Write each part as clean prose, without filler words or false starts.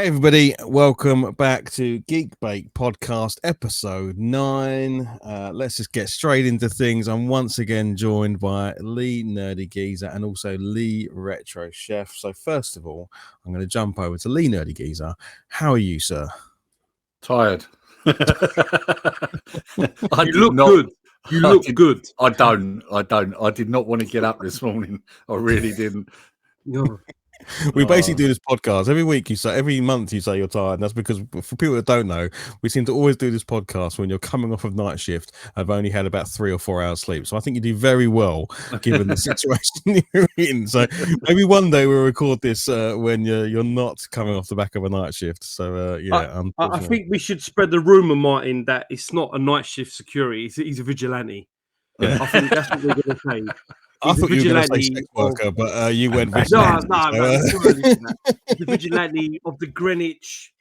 Hey everybody, welcome back to Geek Bake Podcast episode 9. Let's just get straight into things. I'm once again joined by Lee Nerdy Geezer and also Lee Retro Chef. So first of all, I'm going to jump over to Lee Nerdy Geezer. How are you, sir? Tired. You look good. You look good. I don't. I did not want to get up this morning. I really didn't. No. We basically do this podcast every week. Every month you say you're tired, and that's because for people that don't know, we seem to always do this podcast when you're coming off of night shift. I've only had about 3 or 4 hours sleep, so I think you do very well given the situation you're in. So maybe one day we'll record this when you're not coming off the back of a night shift. So I think we should spread the rumor, Martin, that it's not a night shift security. He's a vigilante. I think that's what we're going to say. I thought you were going to say sex worker, but you went vigilante. No. The vigilante of the Greenwich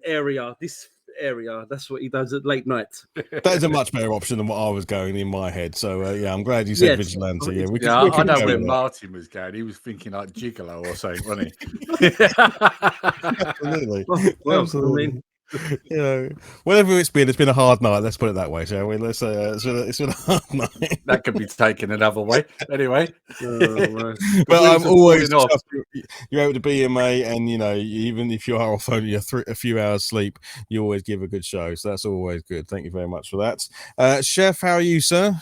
area. This area. That's what he does at late night. That is a much better option than what I was going in my head. So I'm glad you said vigilante. I know where Martin was going. He was thinking like gigolo or something, wasn't he? Absolutely. Well, Absolutely. I mean, whatever it's been a hard night. Let's put it that way, shall we? Let's say it's been a hard night. That could be taken another way. Anyway, but I'm always you're able to be here, mate, and even if you are off only a few hours sleep, you always give a good show. So that's always good. Thank you very much for that, Chef. How are you, sir?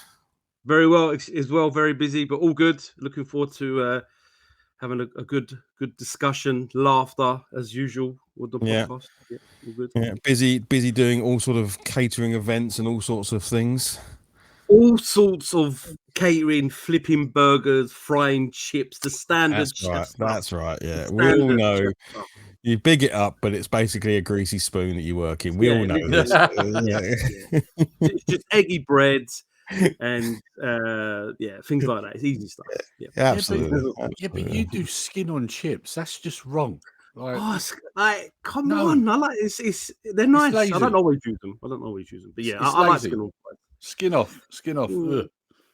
Very well as well. Very busy, but all good. Looking forward to having a good discussion, laughter as usual with the podcast. Yeah, all good. Yeah, busy doing all sort of catering events and all sorts of things. All sorts of catering, flipping burgers, frying chips, the standard. That's right. Yeah, we all know you big it up, but it's basically a greasy spoon that you work in. We all know this. It's just eggy breads. And things like that. It's easy stuff. Yeah, absolutely. But you do skin on chips. That's just wrong. Come on! I like it's they're nice. I don't always use them. But I like skin off. Skin off.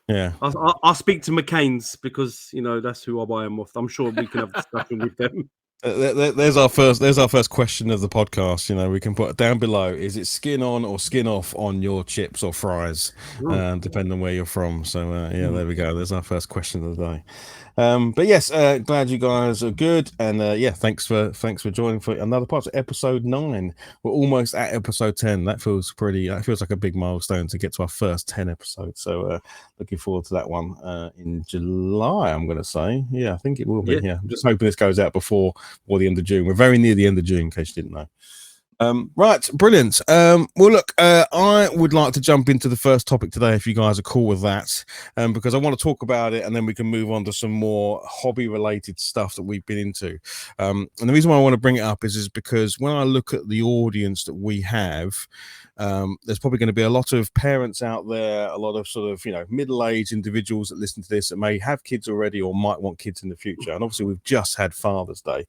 Yeah, I'll speak to McCain's because that's who I buy them off. I'm sure we can have a discussion with them. There's our first question of the podcast. We can put down below: is it skin on or skin off on your chips or fries, depending on where you're from? So there we go. There's our first question of the day. But yes, glad you guys are good, and thanks for joining for another part of episode 9. We're almost at episode 10. That feels like a big milestone to get to our first 10 episodes. So looking forward to that one in July. I'm going to say, I think it will be. Yeah, I'm just hoping this goes out before the end of June. We're very near the end of June, in case you didn't know. Right, brilliant. Well, look, I would like to jump into the first topic today, if you guys are cool with that, because I want to talk about it, and then we can move on to some more hobby-related stuff that we've been into. And the reason why I want to bring it up is because when I look at the audience that we have, there's probably going to be a lot of parents out there, a lot of sort of middle-aged individuals that listen to this that may have kids already or might want kids in the future. And obviously, we've just had Father's Day.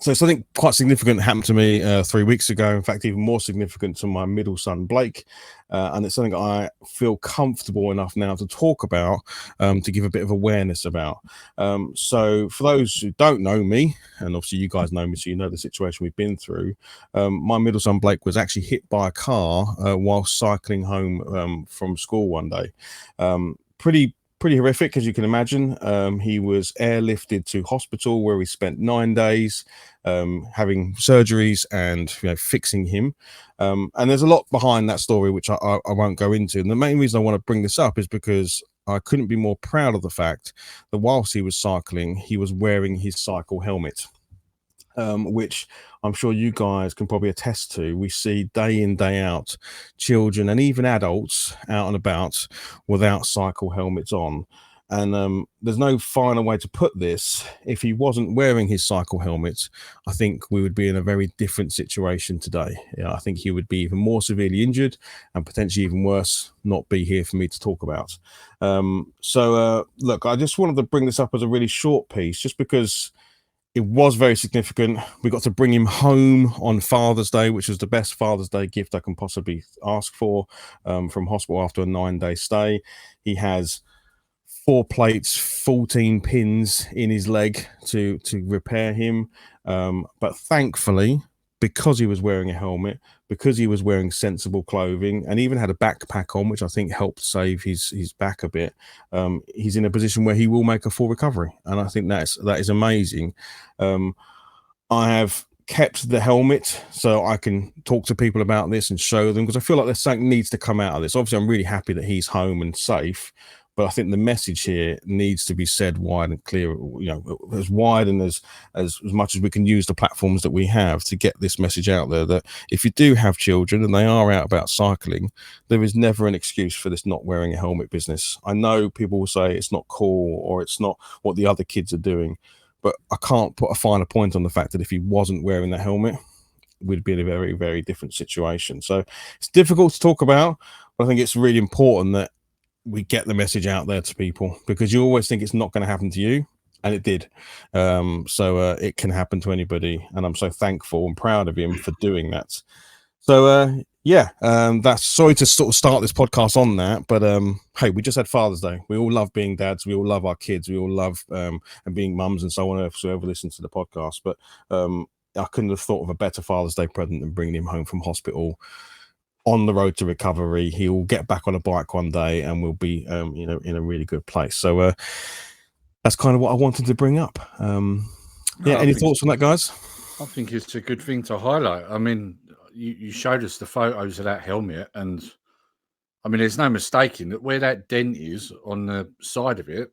So something quite significant happened to me 3 weeks ago. In fact, even more significant to my middle son, Blake. And it's something I feel comfortable enough now to talk about, to give a bit of awareness about. So for those who don't know me, and obviously you guys know me, so you know the situation we've been through. My middle son, Blake, was actually hit by a car while cycling home from school one day. Pretty horrific, as you can imagine. He was airlifted to hospital where he spent 9 days having surgeries and fixing him. And there's a lot behind that story, which I won't go into. And the main reason I want to bring this up is because I couldn't be more proud of the fact that whilst he was cycling, he was wearing his cycle helmet. Which I'm sure you guys can probably attest to. We see day in, day out, children and even adults out and about without cycle helmets on. And there's no finer way to put this. If he wasn't wearing his cycle helmet, I think we would be in a very different situation today. I think he would be even more severely injured and potentially even worse, not be here for me to talk about. Look, I just wanted to bring this up as a really short piece, just because it was very significant. We got to bring him home on Father's Day, which was the best Father's Day gift I can possibly ask for, from hospital after a 9-day stay. He has 4 plates, 14 pins in his leg to repair him. But thankfully, because he was wearing a helmet, because he was wearing sensible clothing, and even had a backpack on, which I think helped save his back a bit, he's in a position where he will make a full recovery, and I think that is amazing. I have kept the helmet so I can talk to people about this and show them, because I feel like there's something needs to come out of this. Obviously, I'm really happy that he's home and safe, but I think the message here needs to be said wide and clear, as wide and as much as we can use the platforms that we have to get this message out there, that if you do have children and they are out about cycling, there is never an excuse for this not wearing a helmet business. I know people will say it's not cool or it's not what the other kids are doing, but I can't put a finer point on the fact that if he wasn't wearing the helmet, we'd be in a very, very different situation. So it's difficult to talk about, but I think it's really important that we get the message out there to people, because you always think it's not going to happen to you, and it did. So it can happen to anybody, and I'm so thankful and proud of him for doing that. So that's sorry to sort of start this podcast on that, but hey, we just had Father's Day. We all love being dads, we all love our kids, we all love and being mums and so on, if whoever listens to the podcast. But I couldn't have thought of a better Father's Day present than bringing him home from hospital on the road to recovery. He'll get back on a bike one day and we'll be in a really good place. So that's kind of what I wanted to bring up. Any thoughts on that, guys? I think it's a good thing to highlight. I mean, you showed us the photos of that helmet, and I mean, there's no mistaking that where that dent is on the side of it,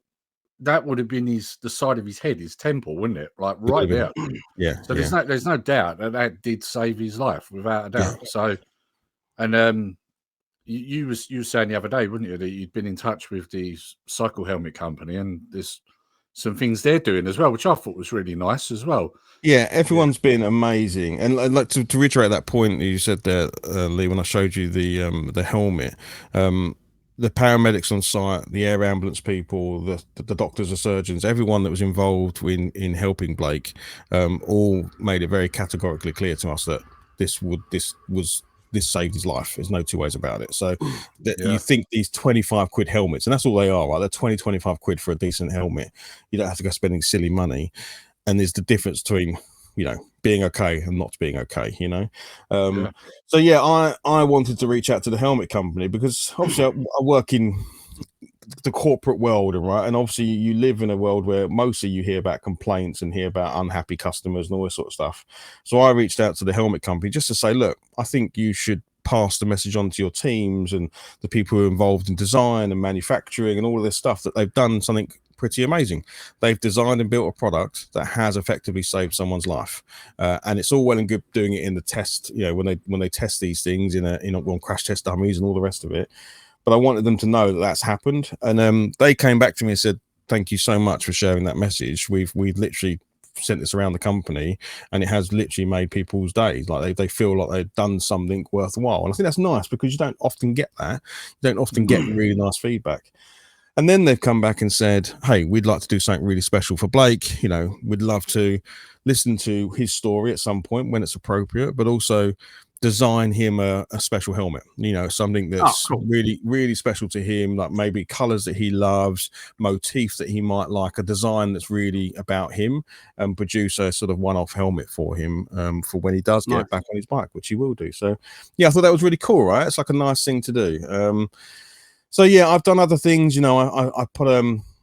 that would have been the side of his head, his temple, wouldn't it? Like right there. Yeah. So there's no doubt that did save his life, without a doubt. Yeah. So, and you were saying the other day, wouldn't you, that you'd been in touch with the cycle helmet company, and there's some things they're doing as well, which I thought was really nice as well. Yeah, everyone's been amazing, and I'd like to reiterate that point that you said there, Lee, when I showed you the helmet. The paramedics on site, the air ambulance people, the doctors, the surgeons, everyone that was involved in helping Blake, all made it very categorically clear to us that this saved his life. There's no two ways about it. So you think these 25 quid helmets, and that's all they are, right? They're 25 quid for a decent helmet. You don't have to go spending silly money. And there's the difference between, being okay and not being okay, So I wanted to reach out to the helmet company, because obviously I work in the corporate world, right? And obviously you live in a world where mostly you hear about complaints and hear about unhappy customers and all this sort of stuff. So I reached out to the helmet company just to say, look, I think you should pass the message on to your teams and the people who are involved in design and manufacturing and all of this stuff, that they've done something pretty amazing. They've designed and built a product that has effectively saved someone's life, and it's all well and good doing it in the test, when they test these things on crash test dummies and all the rest of it. But I wanted them to know that that's happened, and they came back to me and said, "Thank you so much for sharing that message. We've literally sent this around the company, and it has literally made people's days. Like they feel like they've done something worthwhile." And I think that's nice, because you don't often get that. You don't often get really nice feedback. And then they've come back and said, hey, we'd like to do something really special for Blake. We'd love to listen to his story at some point when it's appropriate, but also design him a special helmet, something that's really, really special to him, like maybe colors that he loves, motif that he might like, a design that's really about him, and produce a sort of one-off helmet for him for when he does get back on his bike, which he will do. So, I thought that was really cool, right? It's like a nice thing to do. So I've done other things. I put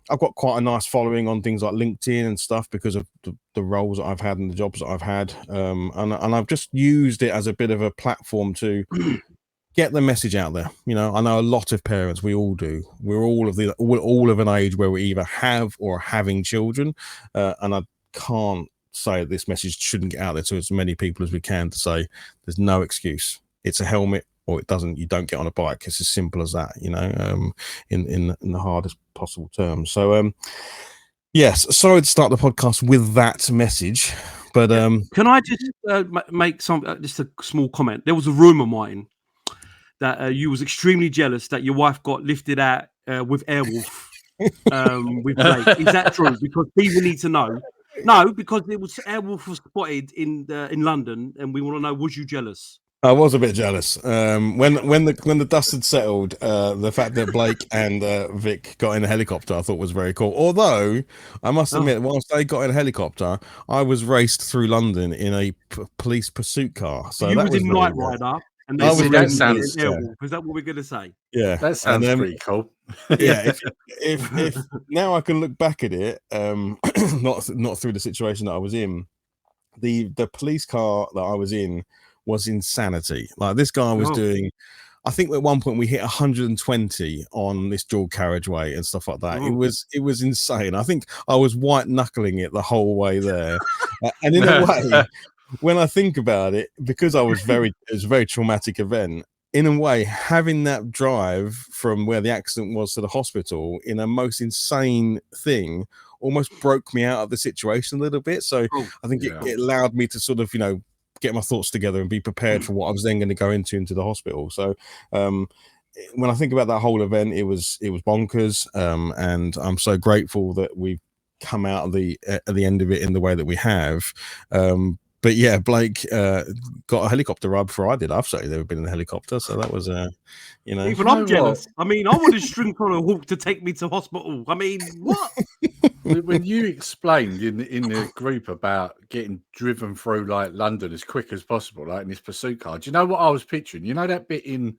I've got quite a nice following on things like LinkedIn and stuff because of the roles that I've had and the jobs that I've had, and I've just used it as a bit of a platform to get the message out there. I know a lot of parents, we all do. We're all of an age where we either have or are having children, and I can't say that this message shouldn't get out there to as many people as we can, to say there's no excuse. It's a helmet, or you don't get on a bike. It's as simple as that, in the hardest possible terms. So, yes, sorry to start the podcast with that message, but can I just make just a small comment? There was a rumor, Martin, that you was extremely jealous that your wife got lifted out with Airwolf with Blake. Is that true? Because people need to know. No, because Airwolf was spotted in London, and we want to know: was you jealous? I was a bit jealous. When the dust had settled, the fact that Blake and Vic got in a helicopter, I thought was very cool. Although I must admit, whilst they got in a helicopter, I was raced through London in a police pursuit car. So you that was was in very Night good. Rider, and I was they that racing sounds- police, Is that what we're gonna say? yeah. That sounds pretty cool. Yeah, if now I can look back at it, not through the situation that I was in. The police car that I was in was insanity. Like this guy was doing, I think at one point we hit 120 on this dual carriageway and stuff like that. It was insane. I think I was white knuckling it the whole way there. And in a way, when I think about it, because it was a very traumatic event, in a way, having that drive from where the accident was to the hospital in a most insane thing almost broke me out of the situation a little bit. So I think it allowed me to sort of, get my thoughts together and be prepared for what I was then going to go into the hospital. So when I think about that whole event, it was bonkers. And I'm so grateful that we've come out of at the end of it in the way that we have. But yeah, Blake got a helicopter ride before I did. I've certainly never been in a helicopter, so that was Even I'm jealous. I mean, I wanted to string on a hook to take me to hospital. I mean, what? When you explained in the group about getting driven through like London as quick as possible, like in this pursuit car, do you know what I was picturing? You know that bit in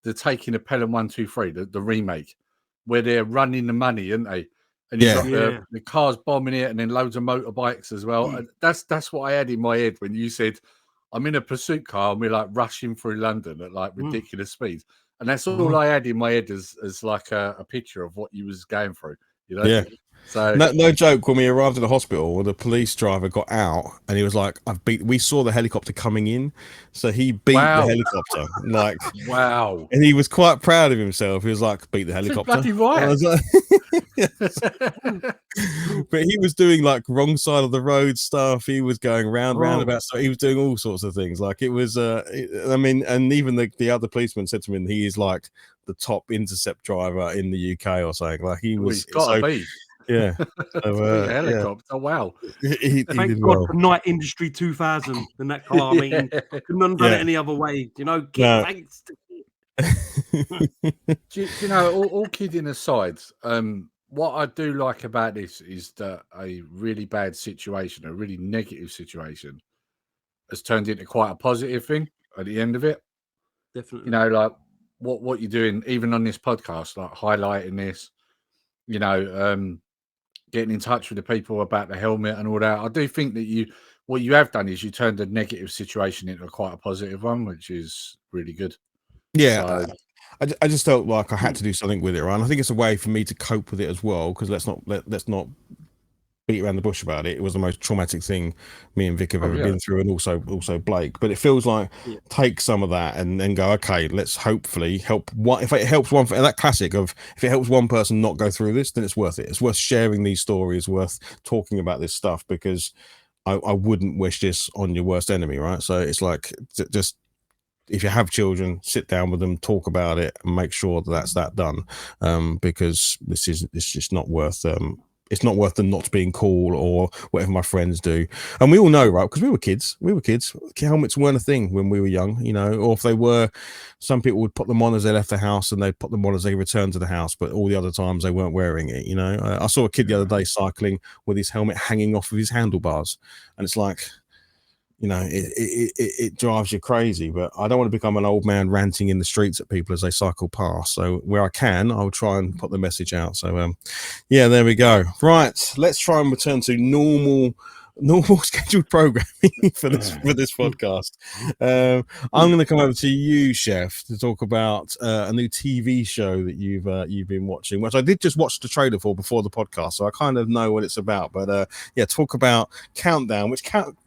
the Taking a Pelham 1, 2, 3, the remake, where they're running the money, aren't they? And you've got the cars bombing it, and then loads of motorbikes as well. And that's what I had in my head when you said, I'm in a pursuit car and we're like rushing through London at like ridiculous speeds. And that's all I had in my head as like a picture of what you was going through, Yeah. So no joke, when we arrived at the hospital, the police driver got out and he was like, we saw the helicopter coming in, so he beat the helicopter, like and he was quite proud of himself. He was like, beat the helicopter. Bloody right. I was like, but he was doing like wrong side of the road stuff. He was going roundabout, so he was doing all sorts of things. Like it was I mean, and even the other policeman said to me, he is like the top intercept driver in the UK or something. Like he was, he's got to be. Yeah. So, helicopter. Yeah. Wow. He Thank did God well. for Night Industry 2000 and that car. I mean, couldn't have done it any other way. Thanks to do you know, all kidding aside, what I do like about this is that a really bad situation, a really negative situation, has turned into quite a positive thing at the end of it. Definitely. Like what you're doing, even on this podcast, like highlighting this, getting in touch with the people about the helmet and all that. I do think that what you have done is you turned a negative situation into quite a positive one, which is really good. Yeah. So, I just felt like I had to do something with it, right? And I think it's a way for me to cope with it as well, because let's not beat around the bush about it. It was the most traumatic thing me and Vic have ever been through, and also Blake. But it feels like take some of that and then go, okay, let's hopefully help one. If it helps one, that classic of if it helps one person not go through this, then it's worth it. It's worth sharing these stories, worth talking about this stuff, because I wouldn't wish this on your worst enemy, right? So it's like just, if you have children, sit down with them, talk about it, and make sure that's done, because it's just not worth. It's not worth them not being cool or whatever my friends do. And we all know, right? Because we were kids. Helmets weren't a thing when we were young, or if they were, some people would put them on as they left the house and they'd put them on as they returned to the house. But all the other times they weren't wearing it, I saw a kid the other day cycling with his helmet hanging off of his handlebars. And it's like, it drives you crazy. But I don't want to become an old man ranting in the streets at people as they cycle past. So where I can, I'll try and put the message out. So yeah, there we go. Right, let's try and return to normal scheduled programming for this podcast. I'm going to come over to you, Chef, to talk about a new TV show that you've been watching, which I did just watch the trailer for before the podcast, so I kind of know what it's about. But talk about Countdown,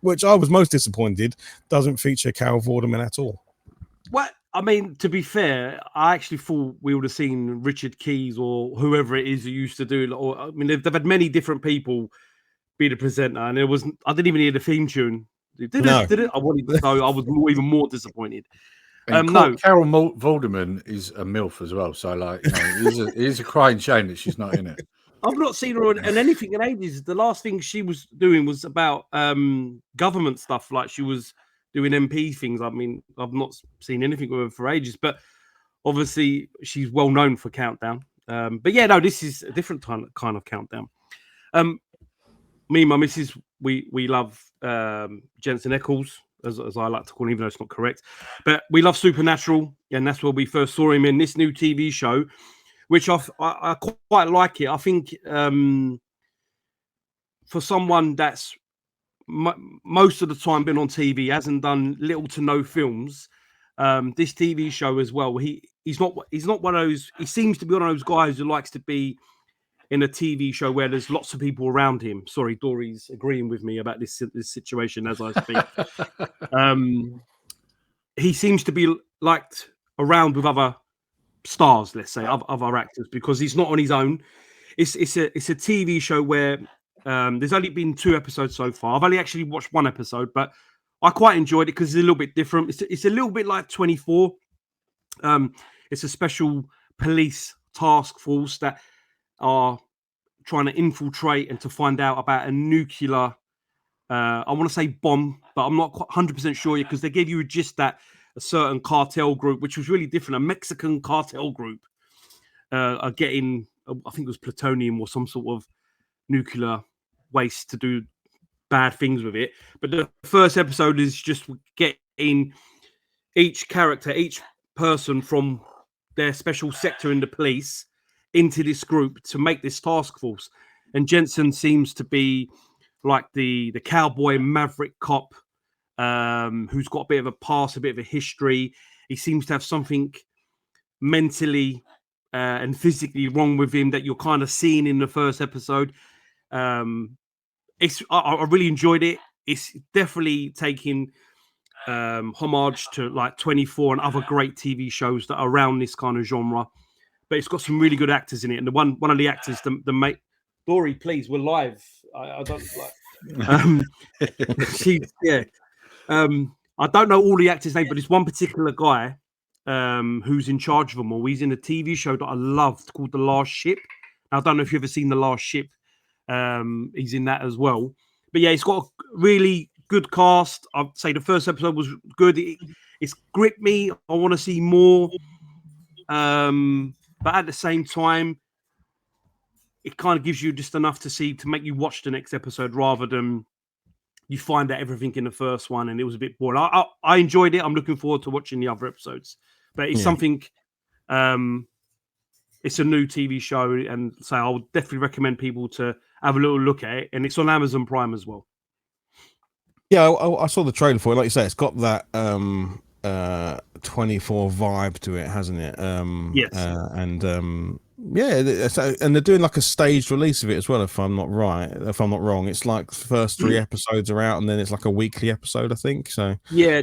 which I was most disappointed doesn't feature Carol Vorderman at all. Well, I mean, to be fair, I actually thought we would have seen Richard Keys or whoever it is who used to do. Or I mean, they've had many different people be the presenter, and I didn't even hear the theme tune. Did it? I wanted to know. I was even more disappointed. No, Carol Vorderman is a MILF as well, so like, it is a crying shame that she's not in it. I've not seen her in anything in ages. The last thing she was doing was about government stuff, like she was doing MP things. I mean, I've not seen anything with her for ages, but obviously she's well known for Countdown. But yeah, no, this is a different kind of Countdown. Me and my missus, we love Jensen Ackles, as I like to call him, even though it's not correct. But we love Supernatural, and that's where we first saw him in this new TV show, which I quite like it. I think for someone that's most of the time been on TV, hasn't done little to no films, this TV show as well, he's not one of those, he seems to be one of those guys who likes to be in a TV show where there's lots of people around him. Sorry, Dory's agreeing with me about this situation as I speak. He seems to be liked around with other stars, let's say, other actors, because he's not on his own. It's a TV show where there's only been 2 episodes so far. I've only actually watched 1 episode, but I quite enjoyed it because it's a little bit different. It's a little bit like 24. It's a special police task force that are trying to infiltrate and to find out about a nuclear, I want to say bomb, but I'm not 100% sure yet, because they gave you a gist that a certain cartel group, which was really different, a Mexican cartel group, are getting, I think it was plutonium or some sort of nuclear waste to do bad things with it. But the first episode is just getting each character, each person from their special sector in the police into this group to make this task force. And Jensen seems to be like the cowboy maverick cop, who's got a bit of a past, a bit of a history. He seems to have something mentally and physically wrong with him that you're kind of seeing in the first episode. I really enjoyed it. It's definitely taking homage to like 24 and other great TV shows that are around this kind of genre. But it's got some really good actors in it. And the one of the actors, the mate, Dory, please, we're live. I don't like. I don't know all the actors' names, but it's one particular guy who's in charge of them all. He's in a TV show that I loved called The Last Ship. Now, I don't know if you've ever seen The Last Ship. He's in that as well. But yeah, it's got a really good cast. I'd say the first episode was good. It's gripped me. I want to see more. But at the same time, it kind of gives you just enough to make you watch the next episode rather than you find out everything in the first one and it was a bit boring. I enjoyed it. I'm looking forward to watching the other episodes. But it's something, it's a new TV show, and so I would definitely recommend people to have a little look at it. And it's on Amazon Prime as well. Yeah, I saw the trailer for it. Like you say, it's got that 24 vibe to it, hasn't it? Yes. And they're doing like a staged release of it as well, if I'm not wrong. It's like the first 3 episodes are out and then it's like a weekly episode, I think. So yeah,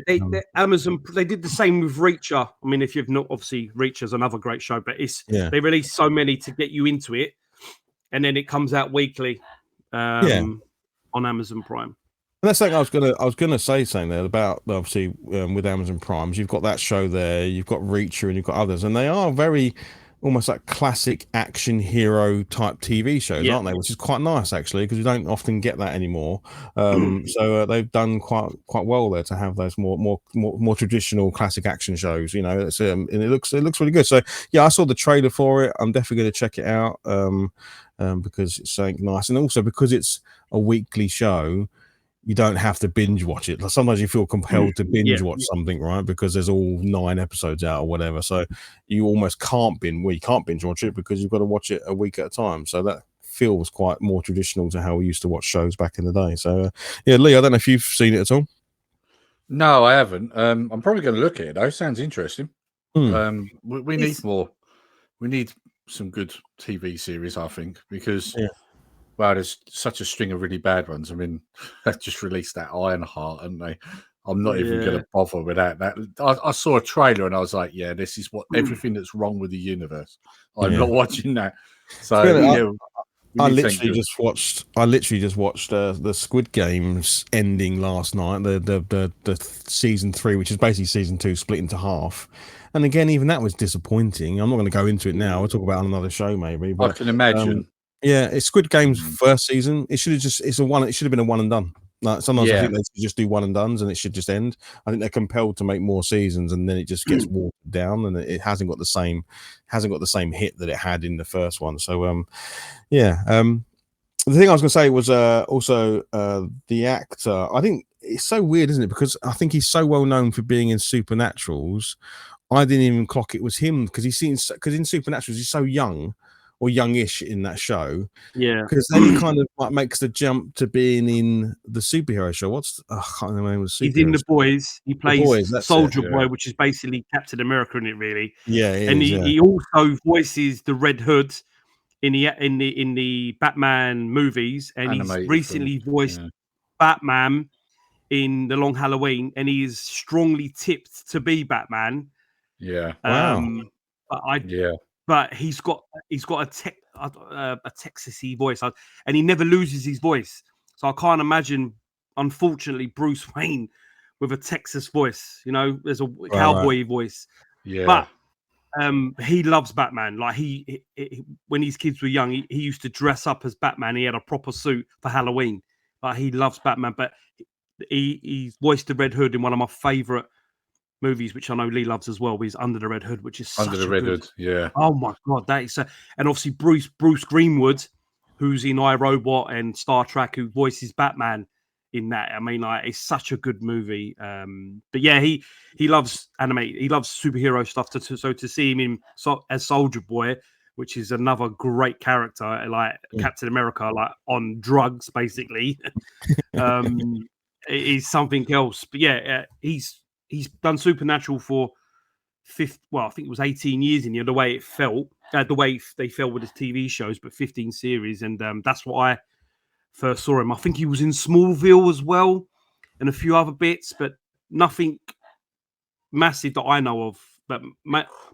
Amazon, they did the same with Reacher. I mean, if you've not, obviously Reacher's another great show, but they release so many to get you into it, and then it comes out weekly on Amazon Prime. And that's something I was gonna say something there about, obviously, with Amazon Primes. You've got that show there, you've got Reacher, and you've got others, and they are very almost like classic action hero type TV shows, aren't they? Which is quite nice, actually, because we don't often get that anymore. So they've done quite well there to have those more traditional classic action shows. You know, it's, and it looks really good. So yeah, I saw the trailer for it. I'm definitely going to check it out because it's something nice, and also because it's a weekly show. You don't have to binge watch it. Sometimes you feel compelled to binge watch something, right? Because there's all 9 episodes out or whatever. So you almost can't binge watch it because you've got to watch it a week at a time. So that feels quite more traditional to how we used to watch shows back in the day. So yeah, Lee, I don't know if you've seen it at all. No, I haven't. I'm probably going to look at it though. Sounds interesting. We need more. We need some good TV series, I think, because wow, there's such a string of really bad ones. I mean, they just released that Ironheart, haven't they? I'm not even going to bother with that. I saw a trailer and I was like, yeah, this is what everything that's wrong with the universe. I'm not watching that. So I literally just watched the Squid Games ending last night, the season 3, which is basically season 2 split into half. And again, even that was disappointing. I'm not going to go into it now. We'll talk about it on another show maybe. But I can imagine. Yeah, it's Squid Game's first season. It should have been a one and done. Like sometimes I Yeah. think they should just do one and dones and it should just end. I think they're compelled to make more seasons, and then it just gets watered down, and it hasn't got the same hit that it had in the first one. So the thing I was going to say was also the actor. I think it's so weird, isn't it? Because I think he's so well known for being in Supernaturals. I didn't even clock it was him because in Supernaturals he's so young or youngish in that show. Yeah. Because then he kind of like makes the jump to being in the superhero show. I can't remember the name of the He's in superhero The show. Boys. He plays Boys, that's Soldier it, Boy, which is basically Captain America in it, really. Yeah, it And is, he also voices the Red Hood in the Batman movies, and he's Animated recently film. voiced Batman in The Long Halloween, and he is strongly tipped to be Batman. Yeah. Wow. But he's got a Texasy voice, and he never loses his voice. So I can't imagine, unfortunately, Bruce Wayne with a Texas voice. You know, there's a cowboy voice. Yeah. But he loves Batman. Like he when his kids were young, he used to dress up as Batman. He had a proper suit for Halloween. Like he loves Batman, but he voiced the Red Hood in one of my favorite movies, which I know Lee loves as well. Is Under the Red Hood, which is Under the Red Hood. Yeah. Oh my god, that is and obviously Bruce Greenwood, who's in iRobot and Star Trek, who voices Batman in that. I mean, like, it's such a good movie. But yeah, he loves animate. He loves superhero stuff. So to see him as Soldier Boy, which is another great character, like Captain America, like on drugs, basically, it is something else. But yeah, he's done Supernatural for I think it was 18 years in the way it felt, the way they felt with his TV shows, but 15 series, and that's what I first saw him. I think he was in Smallville as well, and a few other bits, but nothing massive that I know of. But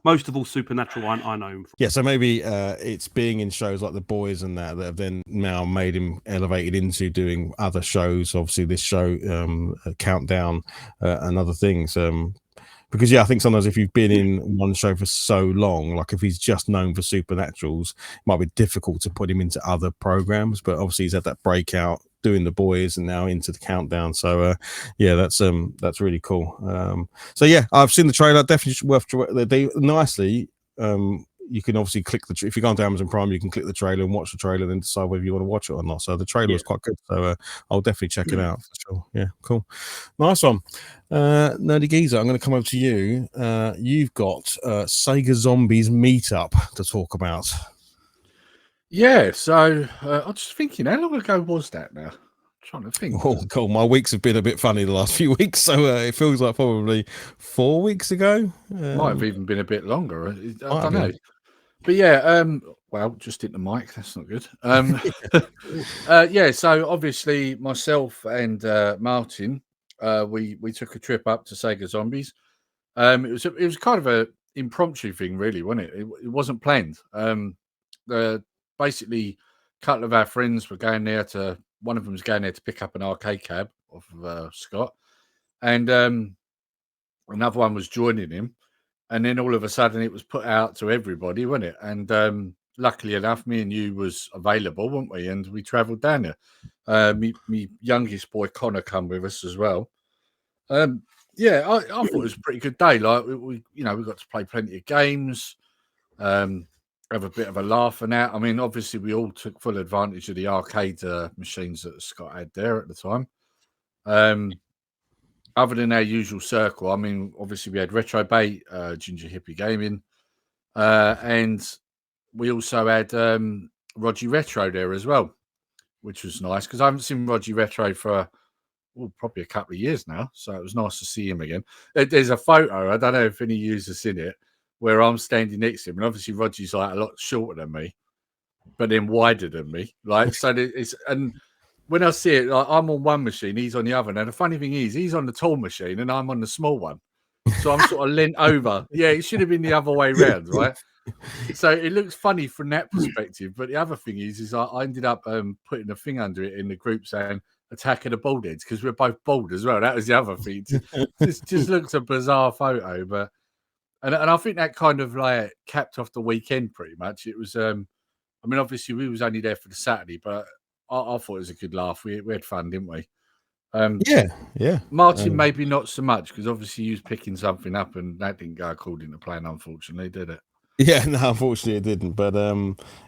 most of all, Supernatural, I know him from. Yeah, so maybe it's being in shows like The Boys and that have then now made him elevated into doing other shows. Obviously, this show, Countdown, and other things. Because I think sometimes if you've been in one show for so long, like if he's just known for Supernaturals, it might be difficult to put him into other programs. But obviously he's had that breakout doing The Boys and now into the Countdown. So that's really cool. So yeah, I've seen the trailer. Definitely worth. They nicely. You can obviously click if you go onto Amazon Prime, you can click the trailer and watch the trailer, and then decide whether you want to watch it or not. So the trailer was quite good. So I'll definitely check it out for sure. Yeah, cool, nice one. Nerdy Geezer, I'm going to come over to you. You've got Sega Zombies Meetup to talk about. Yeah, so I'm just thinking, how long ago was that now? I'm trying to think. Oh, cool. My weeks have been a bit funny the last few weeks, so it feels like probably 4 weeks ago. Might have even been a bit longer. I don't know. But yeah, well, just hit the mic. That's not good. Yeah, so obviously myself and Martin, we took a trip up to Sega Zombies. It was kind of a impromptu thing, really, wasn't it? It wasn't planned. Basically, a couple of our friends were going there one of them was going there to pick up an arcade cab off of Scott, and another one was joining him. And then all of a sudden it was put out to everybody, wasn't it? And luckily enough, me and you was available, weren't we? And we travelled down there. Me youngest boy Connor come with us as well. Yeah, I thought it was a pretty good day. Like we got to play plenty of games, have a bit of a laugh and that. I mean, obviously we all took full advantage of the arcade machines that Scott had there at the time. Other than our usual circle, I mean, obviously we had Retro Bait, Ginger Hippie Gaming, and we also had Roger Retro there as well, which was nice because I haven't seen Roger Retro for probably a couple of years now, so it was nice to see him again. There's a photo, I don't know if any of you have seen it, where I'm standing next to him, and obviously Roger's like a lot shorter than me, but then wider than me, like so. And when I see it, like, I'm on one machine, he's on the other. And the funny thing is, he's on the tall machine and I'm on the small one. So I'm sort of leant over. Yeah, it should have been the other way around, right? So it looks funny from that perspective. But the other thing is I ended up putting a thing under it in the group saying Attack of the Bald Heads because we're both bald as well. That was the other thing. Just looks a bizarre photo. But and I think that kind of like capped off the weekend pretty much. It was, I mean, obviously we was only there for the Saturday, but I thought it was a good laugh. We had fun, didn't we? Yeah. Martin, maybe not so much because obviously you was picking something up and that didn't go according to plan, unfortunately, did it? Yeah, no, unfortunately it didn't, but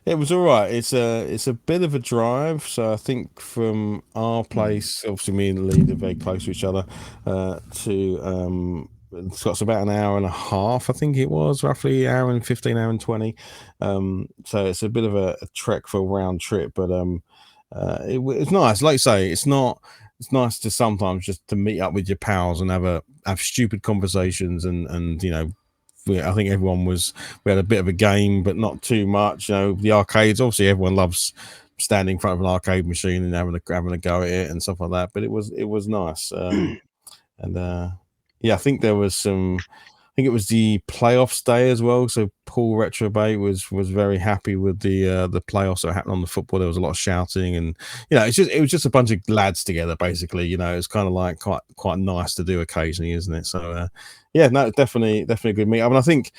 it was all right. It's a bit of a drive, so I think from our place, obviously me and Lee are very close to each other, to Scott's about an hour and a half, I think it was, roughly hour and 15, hour and 20. So it's a bit of a trek for a round trip, but it's nice. Like you say, it's nice to sometimes just to meet up with your pals and have stupid conversations and I think we had a bit of a game, but not too much. The arcades, obviously everyone loves standing in front of an arcade machine and having a go at it and stuff like that. But it was nice. I think there was I think it was the playoffs day as well. So Paul Retrobate was very happy with the playoffs that happened on the football. There was a lot of shouting, and it was just a bunch of lads together basically. It's kind of like quite nice to do occasionally, isn't it? So no, definitely a good meet. I mean, I think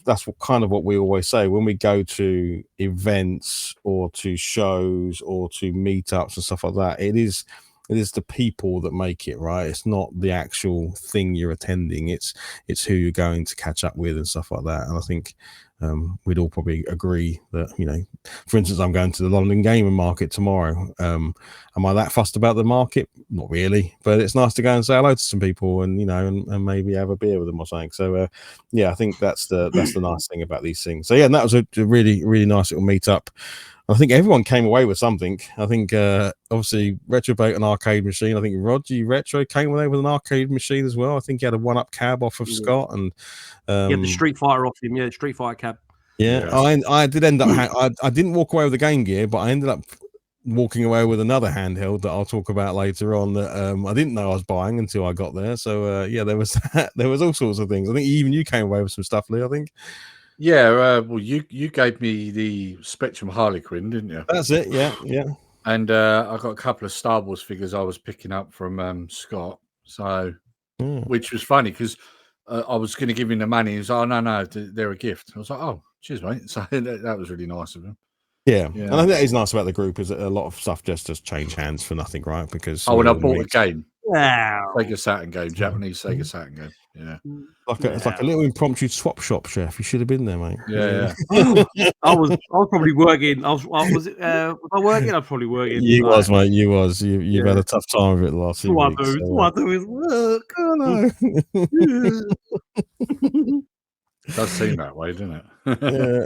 that's what we always say when we go to events or to shows or to meetups and stuff like that. It is the people that make it, right? It's not the actual thing you're attending. It's who you're going to catch up with and stuff like that. And I think we'd all probably agree that, for instance, I'm going to the London Gaming Market tomorrow. Am I that fussed about the market? Not really, but it's nice to go and say hello to some people and, and maybe have a beer with them or something. So, I think that's the nice thing about these things. So, and that was a really, really nice little meetup. I think everyone came away with something. I think obviously Retrobate an arcade machine. I think Roger Retro came away with an arcade machine as well. I think he had a 1-up cab off of Scott, and he had the Street Fighter off him. Yeah, Street Fighter cab. Yeah. I did end up. I didn't walk away with the Game Gear, but I ended up walking away with another handheld that I'll talk about later on. That I didn't know I was buying until I got there. So there was there was all sorts of things. I think even you came away with some stuff, Lee. I think. Yeah, well, you gave me the Spectrum Harlequin, didn't you? That's it. Yeah. And I got a couple of Star Wars figures I was picking up from Scott. So, which was funny because I was going to give him the money. He was like, "Oh no, they're a gift." I was like, "Oh, cheers, mate." So that was really nice of him. Yeah, and I think that is nice about the group is that a lot of stuff just change hands for nothing, right? Because when I bought a game, wow, Sega Saturn game, Japanese Sega Saturn game. Yeah, it's like a little impromptu swap shop, chef. You should have been there, mate. Yeah. I was probably working. Was I working? I was probably working. You was, mate. You was. You've had a tough time with it the last few weeks. What I do is work. Oh no. It does seem that way, doesn't it? Yeah.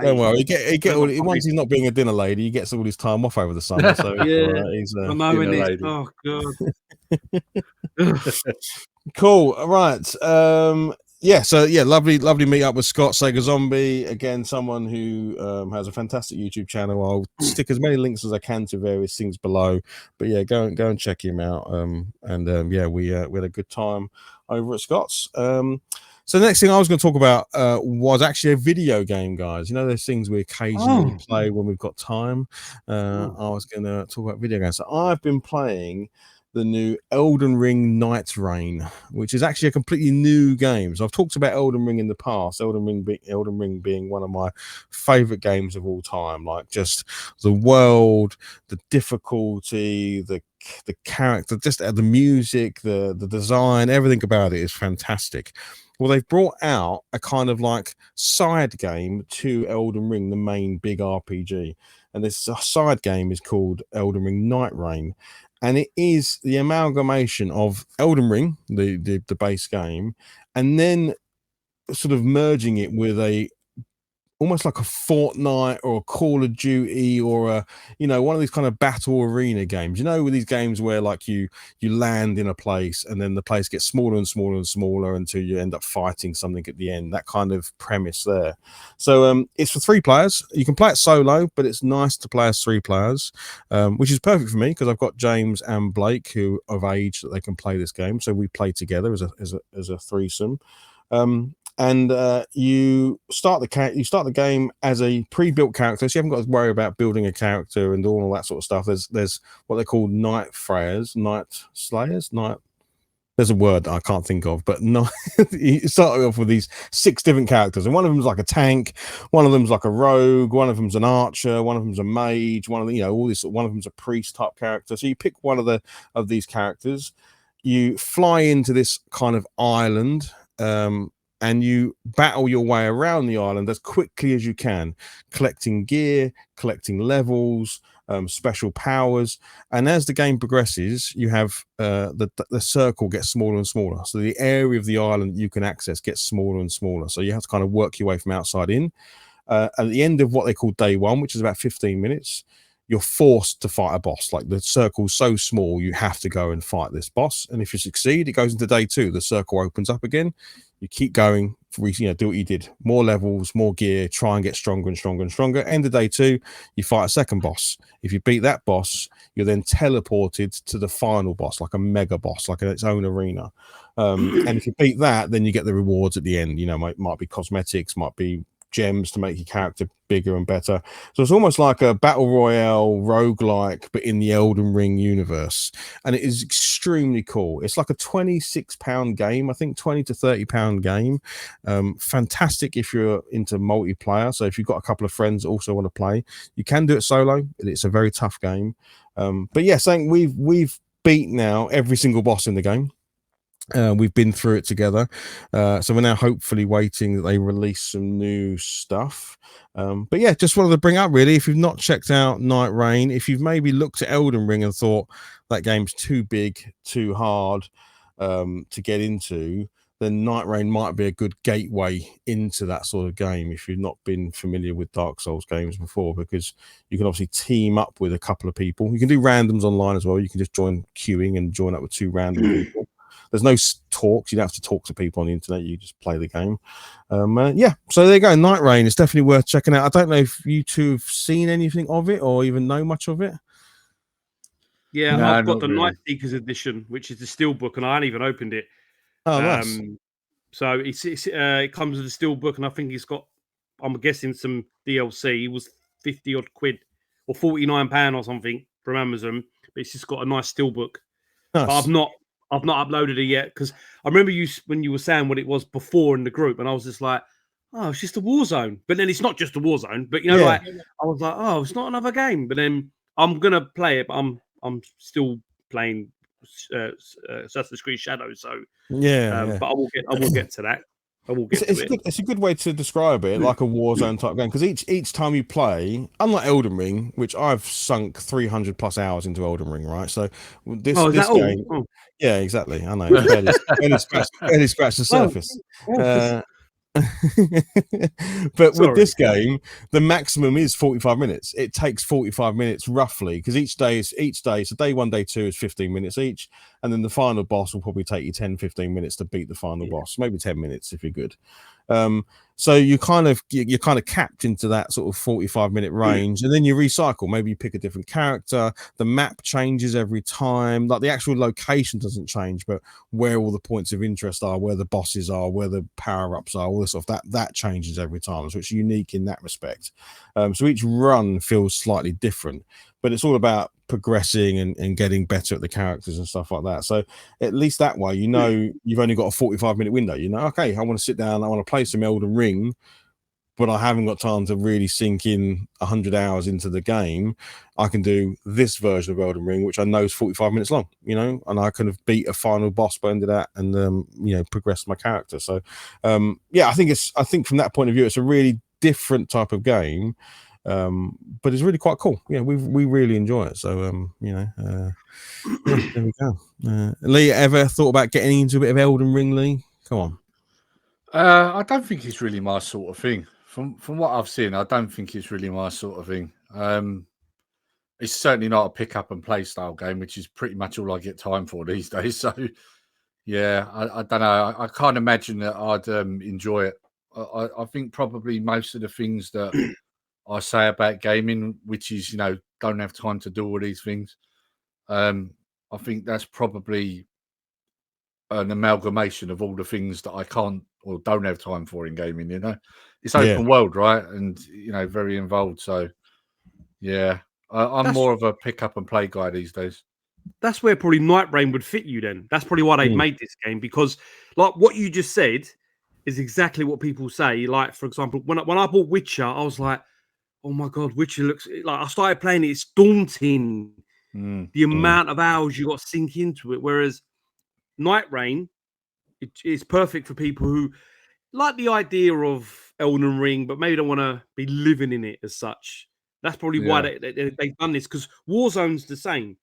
Don't worry. He get all, once he's not being a dinner lady, he gets all his time off over the summer. So he's I know when he's, oh god. Cool. All right. So lovely meet up with Scott, Sega Zombie. Again, someone who has a fantastic YouTube channel. I'll stick as many links as I can to various things below. But yeah, go and check him out. We had a good time over at Scott's. So the next thing I was going to talk about was actually a video game, guys. Those things we occasionally play when we've got time. I was going to talk about video games. So I've been playing the new Elden Ring Night Re, which is actually a completely new game. So I've talked about Elden Ring in the past. Elden Ring being one of my favorite games of all time. Like just the world, the difficulty, the character, just the music, the design, everything about it is fantastic. Well, they've brought out a kind of like side game to Elden Ring, the main big RPG. And this side game is called Elden Ring Night Re. And it is the amalgamation of Elden Ring, the base game, and then sort of merging it with almost like a Fortnite or a Call of Duty or one of these kind of battle arena games. With these games where like you land in a place and then the place gets smaller and smaller and smaller until you end up fighting something at the end. That kind of premise there. So it's for 3 players. You can play it solo, but it's nice to play as 3 players, which is perfect for me because I've got James and Blake who are of age that they can play this game. So we play together as a threesome. And you start the game as a pre-built character, so you haven't got to worry about building a character and doing all that sort of stuff. There's what they call night slayers. there's a word I can't think of, but no, you start off with these 6 different characters, and one of them's like a tank, one of them's like a rogue, one of them's an archer, one of them's a mage, one of the, all this, one of them's a priest type character. So you pick one of these characters, you fly into this kind of island, and you battle your way around the island as quickly as you can, collecting gear, collecting levels, special powers. And as the game progresses, you have the circle gets smaller and smaller. So the area of the island you can access gets smaller and smaller. So you have to kind of work your way from outside in. At the end of what they call day 1, which is about 15 minutes, you're forced to fight a boss. Like, the circle's so small, you have to go and fight this boss. And if you succeed, it goes into day 2. The circle opens up again. You keep going, do what you did. More levels, more gear, try and get stronger and stronger and stronger. End of day 2, you fight a second boss. If you beat that boss, you're then teleported to the final boss, like a mega boss, like its own arena. And if you beat that, then you get the rewards at the end. Might be cosmetics, might be gems to make your character bigger and better. So it's almost like a battle royale roguelike, but in the Elden Ring universe, and it is extremely cool. It's like a £26 game, I think, £20 to £30 game. Fantastic if you're into multiplayer. So if you've got a couple of friends that also want to play, you can do it solo. It's a very tough game, but yeah, saying we've beat now every single boss in the game. We've been through it together, so we're now hopefully waiting that they release some new stuff. But yeah, just wanted to bring up, really, if you've not checked out Night Reign, if you've maybe looked at Elden Ring and thought that game's too big, too hard to get into, then Night Reign might be a good gateway into that sort of game if you've not been familiar with Dark Souls games before, because you can obviously team up with a couple of people. You can do randoms online as well. You can just join queuing and join up with 2 random people. There's no talks. You don't have to talk to people on the internet. You just play the game. Yeah, so there you go. Night Reign is definitely worth checking out. I don't know if you two have seen anything of it or even know much of it. Yeah, no, I've got the really. Night Seekers edition, which is the steelbook, and I haven't even opened it. Oh, nice. So it comes with a steelbook, and I think it's got, I'm guessing, some DLC. It was 50 odd quid or £49 or something from Amazon, but it's just got a nice steelbook. Nice. But I've not uploaded it yet, because I remember when you were saying what it was before in the group, and I was just like, oh, it's just a Warzone. But then it's not just a Warzone. But like I was like, oh, it's not another game. But then I'm gonna play it, but I'm still playing Assassin's Creed Shadows. So but I will get to that. It's a good way to describe it, like a Warzone type game, because each time you play, unlike Elden Ring, which I've sunk 300 plus hours into Elden Ring, right? So this game, yeah, exactly. I know, barely scratched the surface. But with this game, the maximum is 45 minutes. It takes 45 minutes roughly, because each day, so day 1, day 2 is 15 minutes each, and then the final boss will probably take you 10-15 minutes to beat the final boss, maybe 10 minutes if you're good. So you're kind of capped into that sort of 45-minute range, and then you recycle. Maybe you pick a different character. The map changes every time. Like, the actual location doesn't change, but where all the points of interest are, where the bosses are, where the power-ups are, all this stuff, that changes every time. So it's unique in that respect. So each run feels slightly different, but it's all about progressing and getting better at the characters and stuff like that. So at least that way, you've only got a 45-minute window. Okay, I want to sit down, I want to play some Elden Ring, but I haven't got time to really sink in 100 hours into the game. I can do this version of Elden Ring, which I know is 45 minutes long, and I kind of beat a final boss by the end of that, and progress my character. So I think from that point of view, it's a really different type of game. But it's really quite cool. Yeah, we really enjoy it. So there we go. Lee, ever thought about getting into a bit of Elden Ring, Lee? Come on. I don't think it's really my sort of thing. From what I've seen, I don't think it's really my sort of thing. It's certainly not a pick up and play style game, which is pretty much all I get time for these days. So yeah, I don't know. I can't imagine that I'd enjoy it. I think probably most of the things that I say about gaming, which is, don't have time to do all these things. I think that's probably an amalgamation of all the things that I can't or don't have time for in gaming. It's open world, right? And very involved. So yeah, I'm more of a pick up and play guy these days. that's where probably Night Rain would fit you. Then that's probably why they made this game, because like what you just said is exactly what people say. Like for example, when I bought Witcher, I was like, oh my god, Witcher looks like, I started playing it. It's daunting. The amount of hours you got to sink into it. Whereas Night Rain, it's perfect for people who like the idea of Elden Ring, but maybe don't want to be living in it as such. That's probably why they've done this, because Warzone's the same.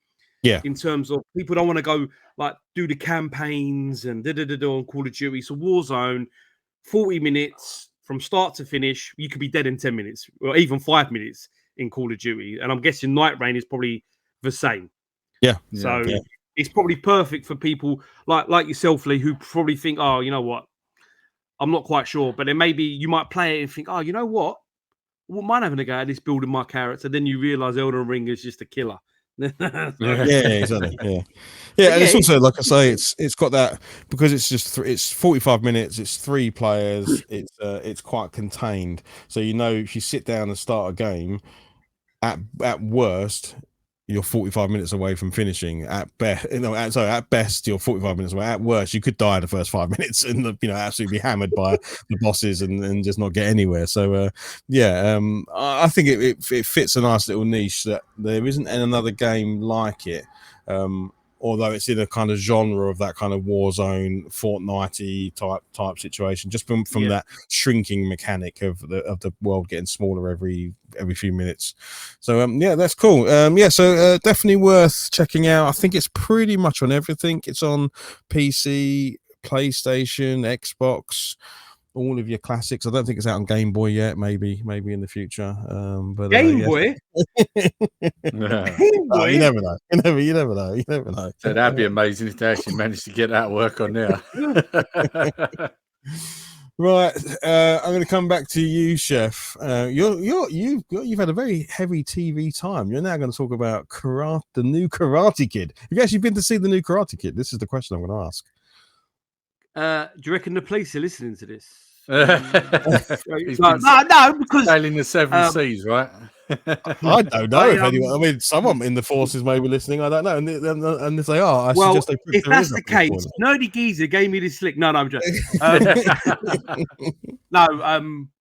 Yeah. In terms of people don't want to go like do the campaigns and on Call of Duty. So Warzone, 40 minutes from start to finish, you could be dead in 10 minutes or even 5 minutes in Call of Duty. And I'm guessing Night Rain is probably the same. Yeah. So it's probably perfect for people like yourself, Lee, who probably think, oh, you know what? I'm not quite sure. But then maybe you might play it and think, oh, you know what? What mind having a go at this building my character? Then you realize Elden Ring is just a killer. Exactly. Yeah, and it's also, like I say, it's got that, because it's just it's 45 minutes, it's 3 players, it's quite contained. So if you sit down and start a game, at worst you're 45 minutes away from finishing. At best, at best you're 45 minutes away. At worst, you could die the first 5 minutes and absolutely be hammered by the bosses and just not get anywhere. So I think it fits a nice little niche that there isn't another game like it. Although it's in a kind of genre of that kind of Warzone, Fortnite type situation, just from that shrinking mechanic of the world getting smaller every few minutes. So that's cool. So definitely worth checking out. I think it's pretty much on everything. It's on PC, PlayStation, Xbox, all of your classics. I don't think it's out on Game Boy yet. Maybe in the future. But Game Boy. You never know. You never know. So that'd be amazing if they actually managed to get that work on there. Right, I'm going to come back to you, Chef. You've had a very heavy TV time. You're now going to talk about the new Karate Kid. Have you actually been to see the new Karate Kid? This is the question I'm going to ask. Do you reckon the police are listening to this? No, because sailing the 7 seas, right? I don't know if anyone. I mean, someone in the forces may be listening. I don't know, and if they are, I suggest they. If that's the case, Nerdy Geezer gave me this slick. No, I'm joking.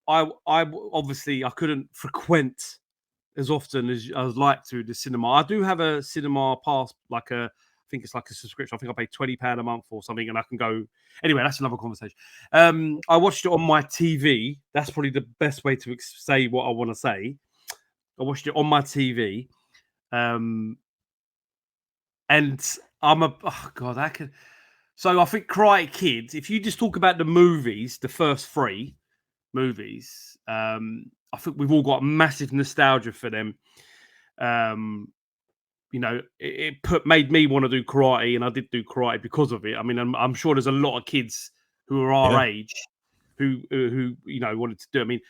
I obviously I couldn't frequent as often as I would like to the cinema. I do have a cinema pass, I think it's like a subscription. I think I pay £20 a month or something, and I can go. Anyway, that's another conversation. I watched it on my TV. That's probably the best way to say what I want to say. I watched it on my TV, and I'm So I think Karate Kid. If you just talk about the movies, the first 3 movies, I think we've all got massive nostalgia for them. It made me want to do karate, and I did do karate because of it. I mean, I'm sure there's a lot of kids who are our age who wanted to do it. I mean,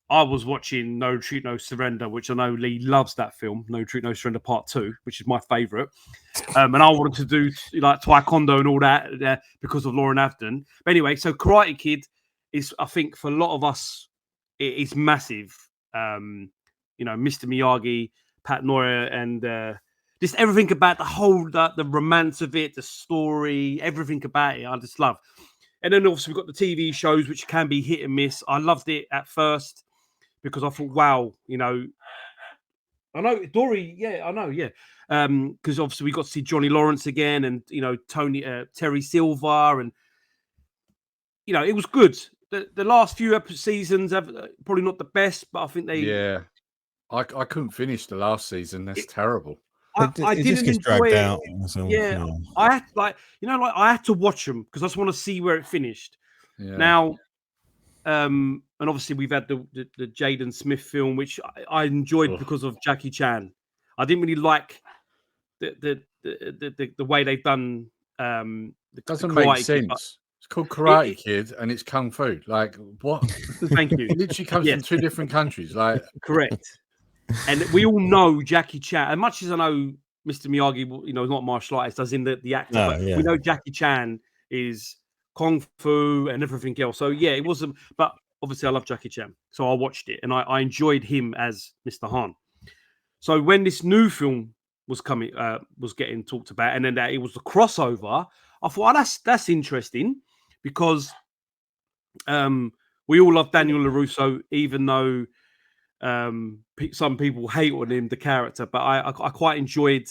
I was watching No Retreat, No Surrender, which I know Lee loves that film, No Retreat, No Surrender Part 2, which is my favourite. And I wanted to do like Taekwondo and all that because of Lauren Avden. But anyway, so Karate Kid is, I think, for a lot of us, it is massive. Mr. Miyagi, Pat Noya, and just everything about the romance of it, the story, everything about it, I just love. And then obviously we've got the TV shows, which can be hit and miss. I loved it at first because I thought, wow, I know Dory, because obviously we got to see Johnny Lawrence again, and Terry Silver, and it was good. The last few seasons have probably not the best, but I think they. Yeah, I couldn't finish the last season. That's terrible. I didn't enjoy it. So, I had I had to watch them because I just want to see where it finished. Yeah. Now, and obviously we've had the Jaden Smith film, which I enjoyed because of Jackie Chan. I didn't really like the way they've done. It doesn't make sense. It's called Karate Kid, and it's kung fu. Like what? Thank you. It literally comes from 2 different countries. Like correct. And we all know Jackie Chan. As much as I know Mr. Miyagi, not martial artist, as in the actor, we know Jackie Chan is kung fu and everything else. So it wasn't. But obviously, I love Jackie Chan, so I watched it and I enjoyed him as Mr. Han. So when this new film was getting talked about, and then that it was the crossover. I thought, that's interesting because we all love Daniel LaRusso, even though some people hate on him, the character, but I quite enjoyed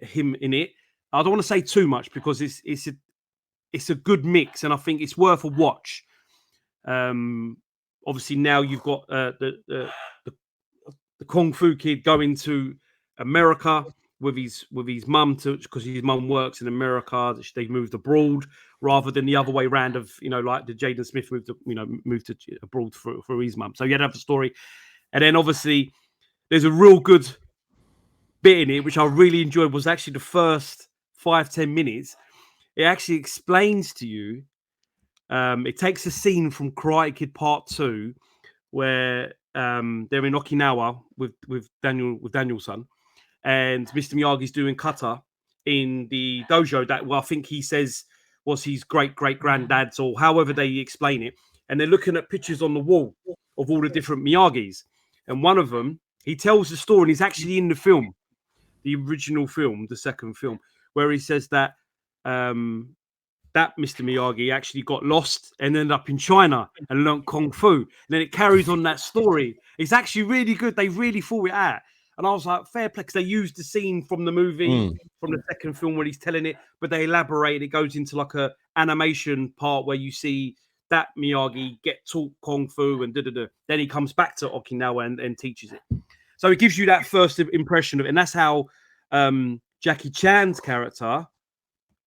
him in it. I don't want to say too much because it's a good mix, and I think it's worth a watch. Obviously now you've got the Kung Fu Kid going to America with his mum because his mum works in America. They moved abroad rather than the other way around of like the Jaden Smith moved to abroad for his mum. So you had to have a story, and then obviously there's a real good bit in it which I really enjoyed. Was actually the first 5-10 minutes. It actually explains to you. It takes a scene from Karate Kid Part 2 where they're in Okinawa with Daniel's son, and Mr. Miyagi's doing kata in the dojo that I think he says was his great granddad's, or however they explain it. And they're looking at pictures on the wall of all the different Miyagis, and one of them he tells the story, and he's actually in the film, the original film, the second film, where he says that that Mr. Miyagi actually got lost and ended up in China and learned Kung Fu. And then it carries on that story. It's actually really good. They really thought it out. And I was like, fair play, because they used the scene from the movie, from the second film where he's telling it, but they elaborate. It goes into like a animation part where you see that Miyagi get taught Kung Fu and da-da-da. Then he comes back to Okinawa and teaches it. So it gives you that first impression of it. And that's how Jackie Chan's character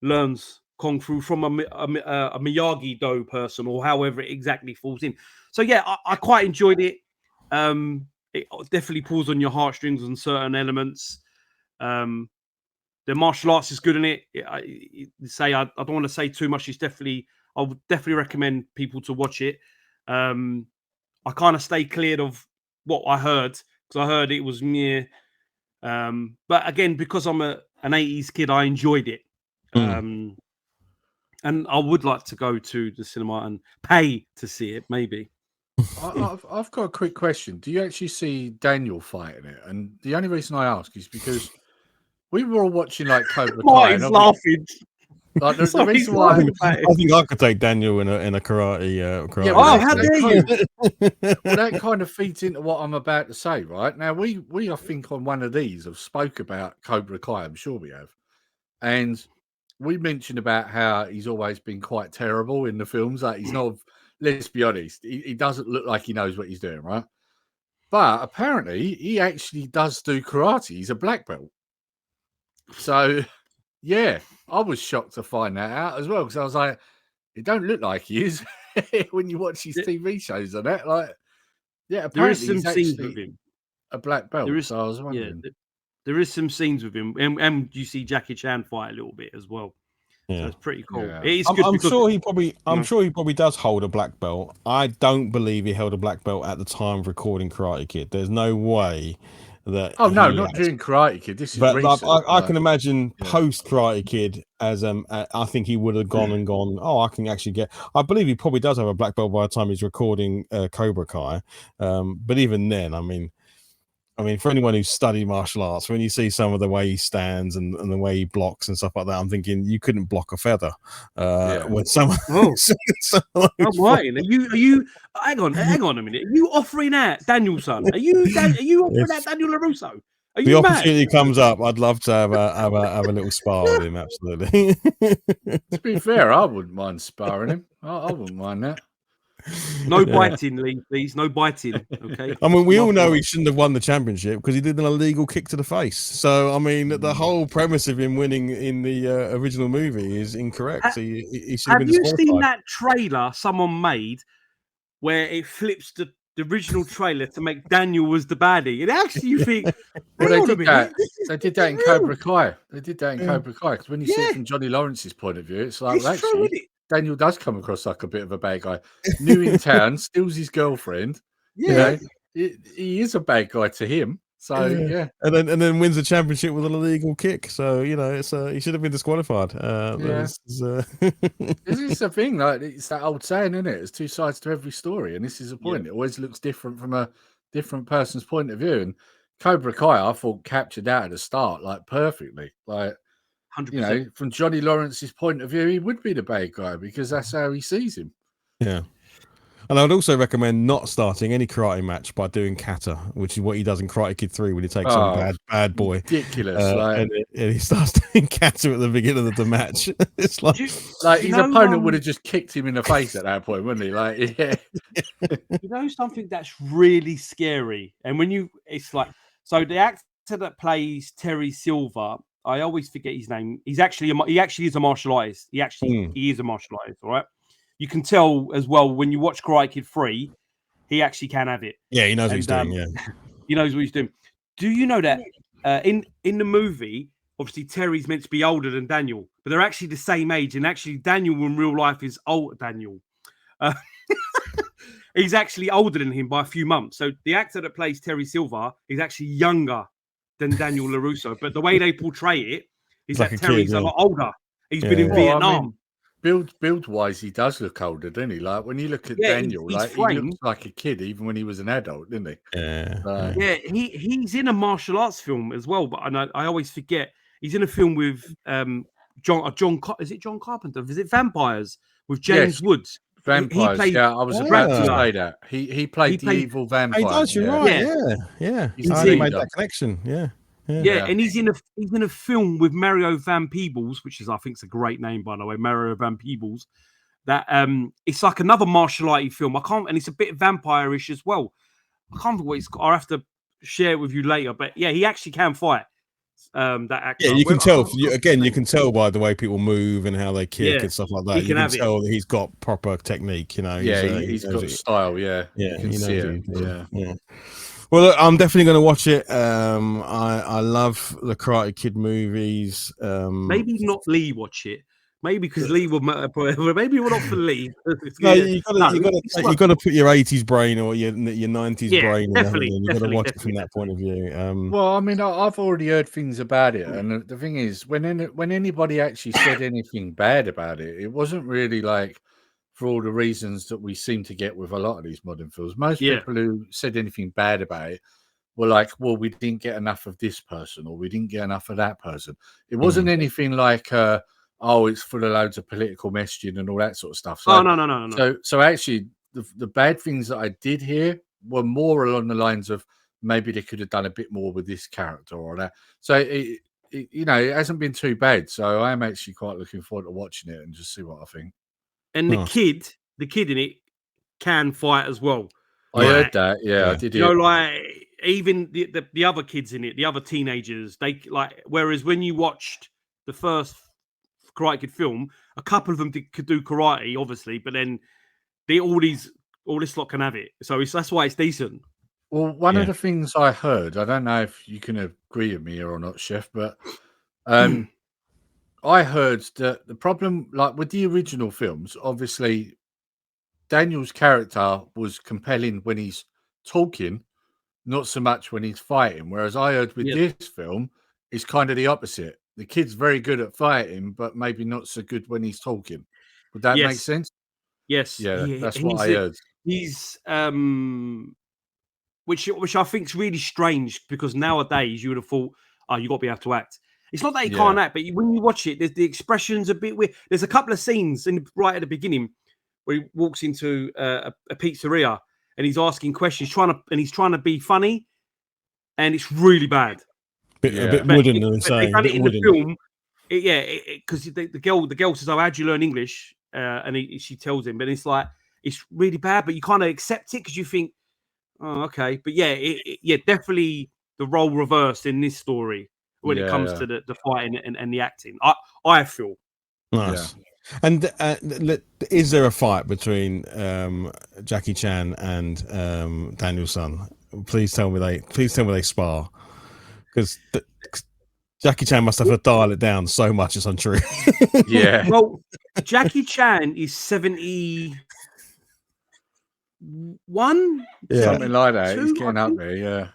learns Kung Fu from a Miyagi-Do person, or however it exactly falls in. So yeah, I quite enjoyed it. It definitely pulls on your heartstrings on certain elements. The martial arts is good in it. I don't want to say too much. I would definitely recommend people to watch it. I kind of stay clear of what I heard because I heard it was mere. But again, because I'm an 80s kid, I enjoyed it. And I would like to go to the cinema and pay to see it, maybe. I've got a quick question. Do you actually see Daniel fighting it? And the only reason I ask is because we were all watching like Cobra Kai. Martin's laughing. Like the reason why I think I could take Daniel in a karate. Yeah, well, how dare you? Well, that kind of feeds into what I'm about to say, right? Now we I think on one of these have spoke about Cobra Kai. I'm sure we have, and we mentioned about how he's always been quite terrible in the films. Like he's not. Let's be honest, he doesn't look like he knows what he's doing, right? But apparently, he actually does do karate. He's a black belt. So, yeah, I was shocked to find that out as well because I was like, it don't look like he is when you watch his TV shows and that. Like, yeah, apparently there is some he's scenes with actually him. a black belt. There is, so I was wondering. Yeah, there is some scenes with him, and you see Jackie Chan fight a little bit as well. Yeah. So it's pretty cool. Yeah. It is good. I'm sure he probably does hold a black belt. I don't believe he held a black belt at the time of recording Karate Kid. There's no way that. Oh no, not during Karate Kid. This is. But recent, I can imagine post Karate Kid as I think he would have gone. Oh, I can actually get. I believe he probably does have a black belt by the time he's recording Cobra Kai. But even then, I mean, for anyone who's studied martial arts, when you see some of the way he stands and the way he blocks and stuff like that, I'm thinking you couldn't block a feather. When someone, Martin, are you? Hang on a minute. Are you offering out Danielson? Are you offering out Daniel LaRusso? Are you the mad? opportunity comes up, I'd love to have a little spar with him. Absolutely. To be fair, I wouldn't mind sparring him. I wouldn't mind that. No biting, Lee, please. No biting. Okay. I mean, we all know he shouldn't have won the championship because he did an illegal kick to the face. So, I mean, the whole premise of him winning in the original movie is incorrect. So he should have been disqualified. Have you seen that trailer someone made where it flips the original trailer to make Daniel was the baddie? And actually, you think, well, they did that in Cobra Kai. They did that in Cobra Kai because when you see it from Johnny Lawrence's point of view, it's like, well, actually, Daniel does come across like a bit of a bad guy. New in town, steals his girlfriend. Yeah, he is a bad guy to him. So yeah, and then wins the championship with an illegal kick. So it's he should have been disqualified. This is the thing. Like it's that old saying, isn't it? There's two sides to every story, and this is the point. It always looks different from a different person's point of view. And Cobra Kai, I thought captured that at the start like perfectly. Like 100%. you know, from Johnny Lawrence's point of view, he would be the bad guy because that's how he sees him. Yeah. And I would also recommend not starting any karate match by doing kata, which is what he does in Karate Kid 3 when he takes on bad boy. Ridiculous. And he starts doing kata at the beginning of the match. It's like his opponent would have just kicked him in the face at that point, wouldn't he? Like, yeah. You know something that's really scary, and it's like, so the actor that plays Terry Silver, I always forget his name. He actually is a martial artist. He is a martial artist. All right. You can tell as well when you watch Karate Kid 3, he actually can have it. Yeah, he knows what he's doing. Yeah, he knows what he's doing. Do you know that in the movie, obviously Terry's meant to be older than Daniel, but they're actually the same age, and actually Daniel in real life is older. Daniel, he's actually older than him by a few months. So the actor that plays Terry Silver is actually younger than Daniel LaRusso, but the way they portray it is like that Terry's a lot older. He's been in Vietnam. Build wise, he does look older, doesn't he? Like when you look at Daniel, he looks like a kid even when he was an adult, didn't he? Yeah. He's in a martial arts film as well, but I always forget he's in a film with John. Is it John Carpenter? Is it Vampires with James Woods? Vampires. I was about to say that he played the evil vampire. He does. You're right. Yeah. He's made that connection. Yeah, and he's in a film with Mario Van Peebles, which is, I think, it's a great name, by the way, Mario Van Peebles. That it's like another martial arts film. And it's a bit vampire-ish as well. I can't remember what it's. I'll have to share it with you later. But yeah, he actually can fight. That actor. Yeah, you can tell. You can tell by the way people move and how they kick and stuff like that. You can tell that he's got proper technique. You know. He's got style. Yeah, you can see it. Yeah. Well, look, I'm definitely going to watch it. I love the Karate Kid movies. Maybe not Lee watch it. Maybe because Lee will matter. Maybe we're not for Lee. No, you got to put your 80s brain or your 90s brain. Definitely, you got to watch it from that point of view. Well, I mean, I've already heard things about it, and the thing is, when anybody actually said anything bad about it, it wasn't really like for all the reasons that we seem to get with a lot of these modern films. Most people who said anything bad about it were like, well, we didn't get enough of this person, or we didn't get enough of that person. It wasn't anything like, it's full of loads of political messaging and all that sort of stuff. So, no. So actually, the bad things that I did hear were more along the lines of maybe they could have done a bit more with this character or that. So, it hasn't been too bad. So I am actually quite looking forward to watching it and just see what I think. And the kid in it can fight as well. I heard that. Yeah, I did. You know, like even the other kids in it, the other teenagers, they like. Whereas when you watched the first Karate Kid film, a couple of them could do karate, obviously, but then all this lot can have it. So that's why it's decent. Well, one of the things I heard, I don't know if you can agree with me here or not, Chef, but I heard that the problem, like with the original films, obviously Daniel's character was compelling when he's talking, not so much when he's fighting. Whereas I heard with this film, it's kind of the opposite. The kid's very good at fighting, but maybe not so good when he's talking. Would that make sense? Yes. Yeah, that's what I heard. He's which I think is really strange because nowadays you would have thought, you got to be able to act. It's not that he can't act, but when you watch it, the expression's a bit weird. There's a couple of scenes right at the beginning where he walks into a pizzeria and he's asking questions, he's trying to be funny, and it's really bad. A bit wooden, they done it in the film. Because the girl says, "Oh, how do you learn English?" And she tells him, but it's like it's really bad, but you kind of accept it because you think, "Oh, okay." But definitely the role reversed in this story when it comes to the fighting and the acting. I feel nice. Yeah. And is there a fight between Jackie Chan and Daniel's son? Please tell me they spar, because Jackie Chan must have to dial it down so much it's untrue. Yeah. Well, Jackie Chan is 71. Something like that. He's getting up there. Yeah.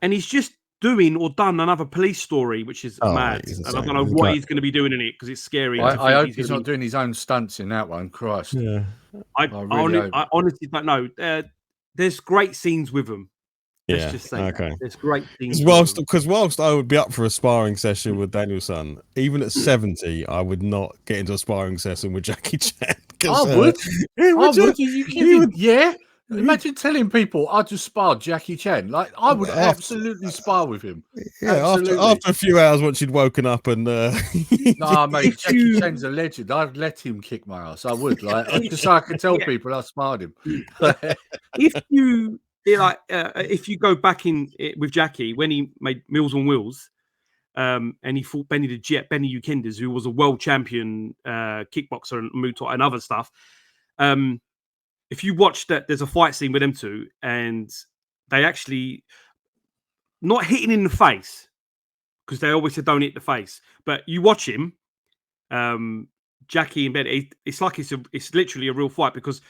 And he's just doing or done another police story, which is mad. And I don't know what he's going to be doing in it because it's scary. I hope he's not doing his own stunts in that one. Christ. Yeah. I honestly don't know. There's great scenes with him. Let's just say okay. there's great things. Because whilst I would be up for a sparring session with Daniel-san, even at 70, I would not get into a sparring session with Jackie Chan. I would. I would. Are you kidding? Yeah. Imagine telling people I just sparred Jackie Chan. Like I would absolutely spar with him. Yeah, after a few hours, once you'd woken up and no, mate, Jackie Chan's a legend. I'd let him kick my ass. I would, like, just so I could tell people I sparred him. If you go back in with Jackie when he made Meals on Wheels, and he fought Benny the Jet, Benny Ukenders, who was a world champion kickboxer and Muay Thai and other stuff. If you watch that, there's a fight scene with them two, and they actually not hitting in the face because they always said don't hit the face. But you watch him, Jackie and Benny. It's like it's literally a real fight because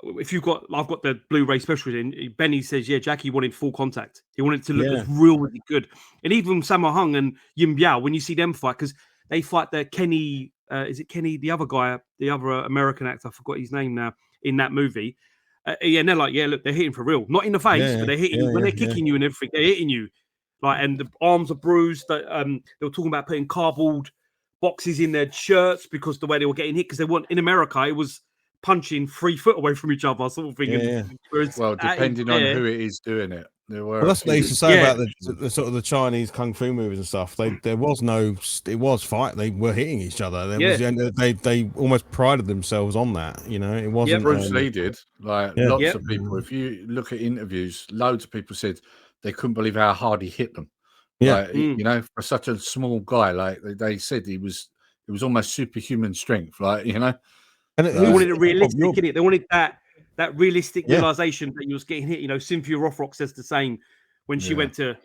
if I've got the Blu-ray special in. Benny says, yeah, Jackie wanted full contact. He wanted to look as really good. And even Sammo Hung and Yin Biao, when you see them fight, because they fight the Kenny. Is it Kenny? The other guy, the other American actor. I forgot his name now. In that movie, and they're like, yeah, look, they're hitting for real, not in the face, but they're hitting when they're kicking you and everything. They're hitting you, like, and the arms are bruised. They were talking about putting cardboard boxes in their shirts because the way they were getting hit. Because they weren't in America, it was punching 3 foot away from each other, sort of thing. Well, depending on who it is doing it. Well, that's what they used to say about the sort of the Chinese kung fu movies and stuff. There was no, it was fight. They were hitting each other. They almost prided themselves on that. You know, it wasn't. Bruce Lee did. Like lots of people. If you look at interviews, loads of people said they couldn't believe how hard he hit them. Yeah, you know, for such a small guy, like they said, it was almost superhuman strength. Like, you know, and they wanted it realistic in it. They wanted that realistic realization that you was getting hit. You know, Cynthia Rothrock says the same when she went to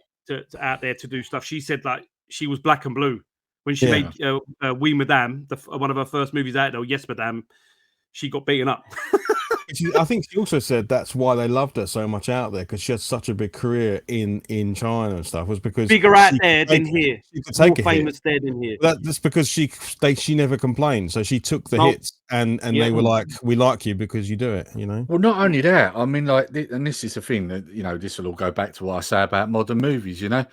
out there to do stuff. She said like she was black and blue when she made Oui Madame, one of her first movies out there. Yes, Madame. She got beaten up. I think she also said that's why they loved her so much out there, because she had such a big career in China and stuff. Was because bigger out there than here. She could take more famous there than here. That's because she never complained, so she took the hits, and they were like, "We like you because you do it," you know. Well, not only that, I mean, like, and this is the thing that, you know, this will all go back to what I say about modern movies. You know,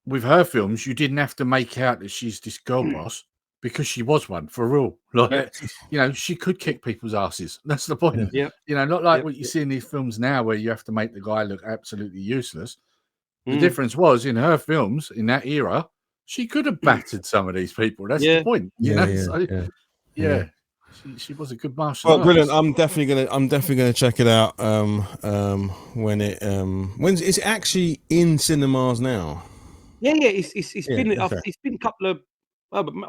with her films, you didn't have to make out that she's this girl boss. Because she was one for real, like you know, she could kick people's asses. That's the point. You know, not like what you see in these films now, where you have to make the guy look absolutely useless. The difference was in her films in that era, she could have battered some of these people. That's the point. You know, she was a good martial artist. Brilliant. I'm definitely gonna check it out. When's it's actually in cinemas now? It's been a couple of.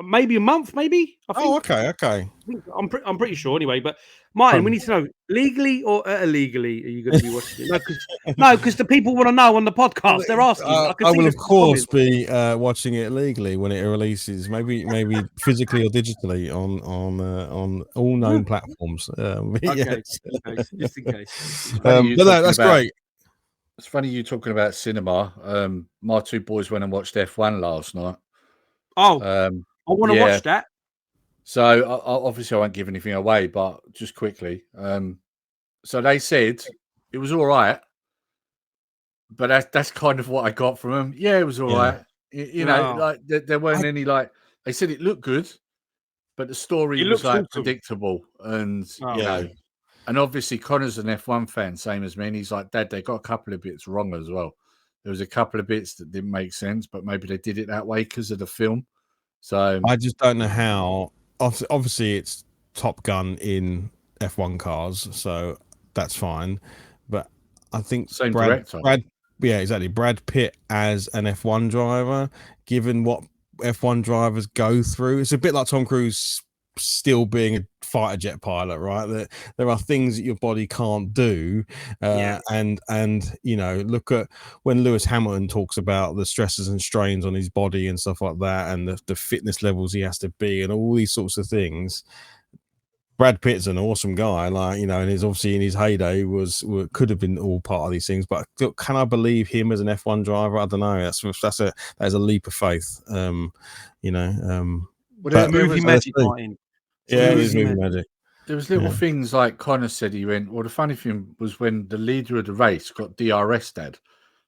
Maybe a month, maybe. I think. Okay. I'm pretty sure anyway. But Martin, we need to know legally or illegally are you going to be watching it? No, because the people want to know on the podcast. They're asking. I will of course be watching it legally when it releases. Maybe physically or digitally on all known platforms. Just in case. But no, that's great. It's funny you talking about cinema. My two boys went and watched F1 last night. Oh, I want to watch that. So obviously I won't give anything away, but just quickly. So they said it was all right, but that's kind of what I got from them. Yeah, it was all right. You know, like there weren't any like they said it looked good, but the story was like predictable, and you know, and obviously Connor's an F1 fan, same as me, and he's like, Dad, they got a couple of bits wrong as well. There was a couple of bits that didn't make sense, but maybe they did it that way because of the film. So I just don't know how. Obviously, it's Top Gun in F1 cars, so that's fine. But I think same director. Brad Pitt as an F1 driver, given what F1 drivers go through, it's a bit like Tom Cruise still being a fighter jet pilot, right? That there are things that your body can't do, and you know, look at when Lewis Hamilton talks about the stresses and strains on his body and stuff like that, and the fitness levels he has to be, and all these sorts of things. Brad Pitt's an awesome guy, like, you know, and he's obviously in his heyday could have been all part of these things. But can I believe him as an F1 driver? I don't know. That's a leap of faith, you know. Movie magic, Martin. Yeah, it is movie magic. There was little things like Connor said. He went, well, the funny thing was when the leader of the race got DRS dead.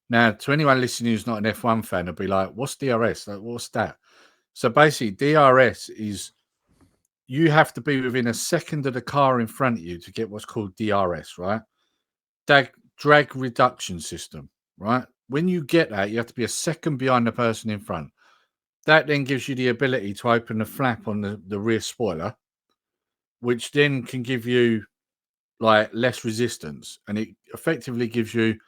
Now, to anyone listening who's not an F1 fan, they'll be like, what's DRS? Like, what's that? So basically, DRS is you have to be within a second of the car in front of you to get what's called DRS, right? Drag reduction system, right? When you get that, you have to be a second behind the person in front. That then gives you the ability to open the flap on the rear spoiler, which then can give you like less resistance, and it effectively gives you,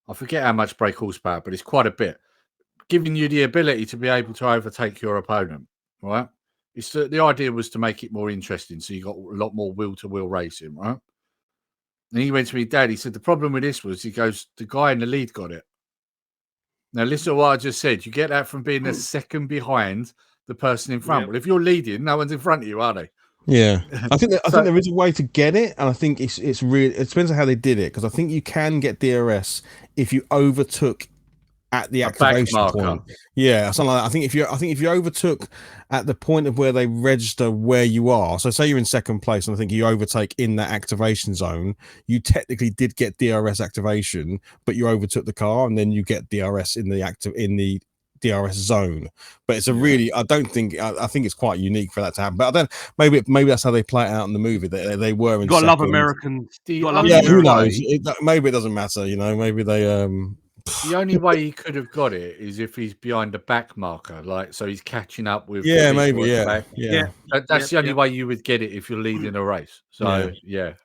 I forget how much brake horsepower, but it's quite a bit, giving you the ability to be able to overtake your opponent, right? It's the idea was to make it more interesting, so you got a lot more wheel-to-wheel racing, right? And he went to me, Dad, he said, the problem with this was, he goes, the guy in the lead got it. Now, listen to what I just said. You get that from being a second behind the person in front. Well, if you're leading, no one's in front of you, are they? Yeah, I think there is a way to get it, and I think it's really, it depends on how they did it, because I think you can get DRS if you overtook at the activation point. Yeah, something like that. I think if you overtook at the point of where they register where you are, so say you're in second place and I think you overtake in that activation zone, you technically did get DRS activation, but you overtook the car, and then you get DRS in the DRS zone. But it's a really, I think it's quite unique for that to happen. But then maybe that's how they play it out in the movie. They were in. You gotta love Americans. Who knows? Maybe it doesn't matter. You know, maybe they The only way he could have got it is if he's behind the back marker, like so he's catching up with. Maybe, That's the only way you would get it if you're leading a race. So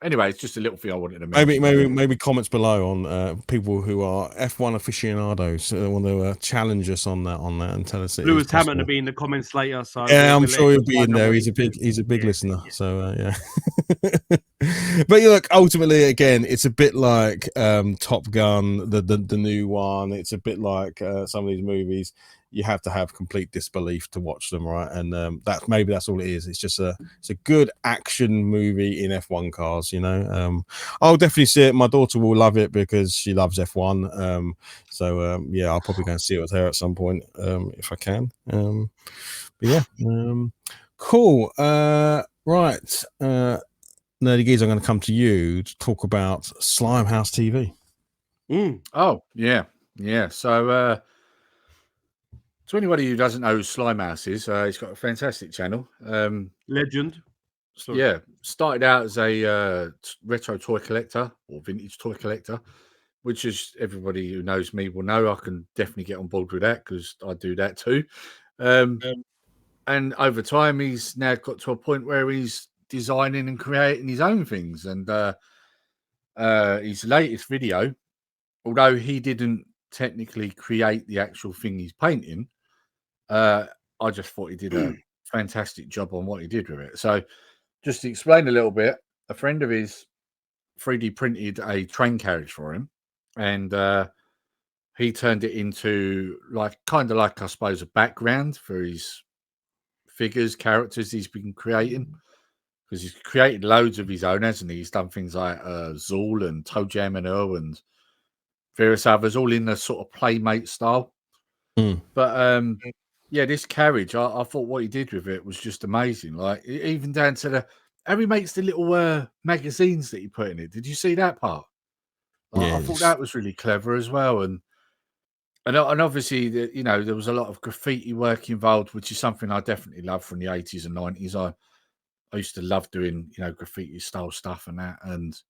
Anyway, it's just a little thing I wanted to mention. Maybe comments below on people who are F1 aficionados want to challenge us on that and tell us. Lewis Hammond will be in the comments later. So yeah, I'm sure he'll be in there. He's a big listener. So yeah. But look, ultimately, again, it's a bit like Top Gun, the new one. It's a bit like some of these movies. You have to have complete disbelief to watch them, right? And that's all it is. It's just it's a good action movie in F1 cars. You know, I'll definitely see it. My daughter will love it because she loves F1. I'll probably go and see it with her at some point if I can. Cool. Right. Nerdy Geeks, I'm going to come to you to talk about Slimehouse TV. Oh, yeah. So, to anybody who doesn't know who Slimehouse is, he's got a fantastic channel. Legend. Yeah, started out as a retro toy collector or vintage toy collector, which is everybody who knows me will know. I can definitely get on board with that because I do that too. And over time, he's now got to a point where he's designing and creating his own things. And his latest video, although he didn't technically create the actual thing he's painting, I just thought he did a fantastic job on what he did with it. So just to explain a little bit, a friend of his 3D printed a train carriage for him, and he turned it into kind of like I suppose a background for his figures, characters he's been creating, because he's created loads of his own, hasn't he? He's done things like Zool and Toe Jam and Earl and various others, all in the sort of Playmate style. But this carriage, I thought what he did with it was just amazing. Like even down to how he makes the little magazines that he put in it. Did you see that part? I thought that was really clever as well. And obviously, there was a lot of graffiti work involved, which is something I definitely love from the 80s and 90s. I used to love doing, graffiti style stuff and that, and